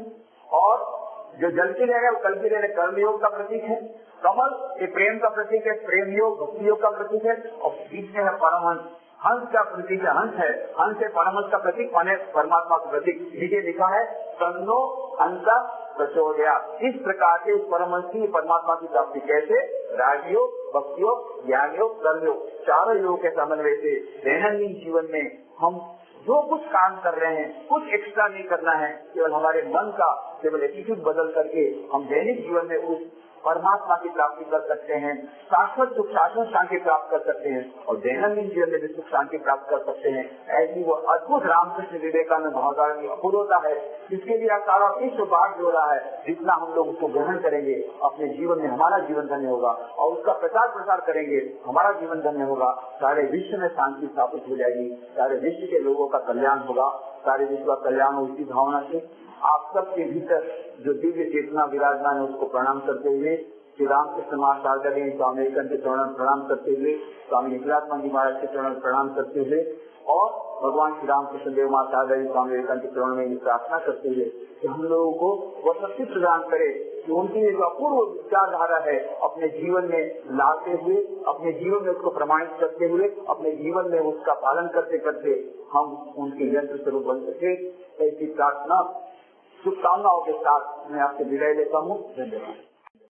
और जो जल की लहर है वो कल की लहर कर्म योग का प्रतीक है। कमल ये प्रेम का प्रतीक है, प्रेम योग भक्ति योग का प्रतीक है। और बीच में है परमहंस, हंस का प्रतीक है, हंस है, हंस है परमहंस का प्रतीक, माने परमात्मा का प्रतीक। नीचे लिखा है तन्नो हंस प्रचोदया। इस प्रकार से उस परमहंस की परमात्मा की प्राप्ति कैसे? राजयोग, भक्ति योग, ज्ञान योग, कर्म योग, चारों योग के समन्वय से दैनंदिन जीवन में हम जो कुछ काम कर रहे हैं कुछ एक्स्ट्रा नहीं करना है, केवल हमारे मन का केवल एटीट्यूड बदल करके हम दैनिक जीवन में उस परमात्मा की प्राप्ति कर सकते हैं, शाश्वत सुख शाश्वत शांति प्राप्त कर सकते हैं, और दैनंदिन जीवन में भी सुख शांति प्राप्त कर सकते हैं। ऐसी वो अद्भुत रामकृष्ण विवेकानंद महोदय की अपूर्वता है, जिसके लिए सारा विश्व बात जो रहा है। जितना हम लोग उसको ग्रहण करेंगे अपने जीवन में हमारा जीवन धन्य होगा, और उसका प्रचार प्रसार करेंगे हमारा जीवन धन्य होगा। सारे विश्व में शांति स्थापित हो जाएगी, सारे विश्व के लोगों का कल्याण होगा, सारे विश्व का कल्याण हो। इसी भावना से आप सबके भीतर जो दिव्य चेतना विराजमान है उसको प्रणाम करते हुए, श्री रामकृष्ण महासागर स्वामी विवेकानंद के चरणों प्रणाम करते हुए, स्वामी निखिलात्मा जी महाराज के चरणों प्रणाम करते हुए, और भगवान श्री रामकृष्ण देव महासागर स्वामी विवेकानंद के चरणों में प्रार्थना करते हुए कि हम लोगों को वह शक्ति प्रदान करे कि उनकी जो अपूर्व विचारधारा है अपने जीवन में लाते हुए, अपने जीवन में उसको प्रमाणित करते हुए, अपने जीवन में उसका पालन करते करते हम उनके यंत्र स्वरूप बन सके। ऐसी प्रार्थना शुभकामनाओं के साथ मैं आपसे विदाई लेता हूँ। धन्यवाद।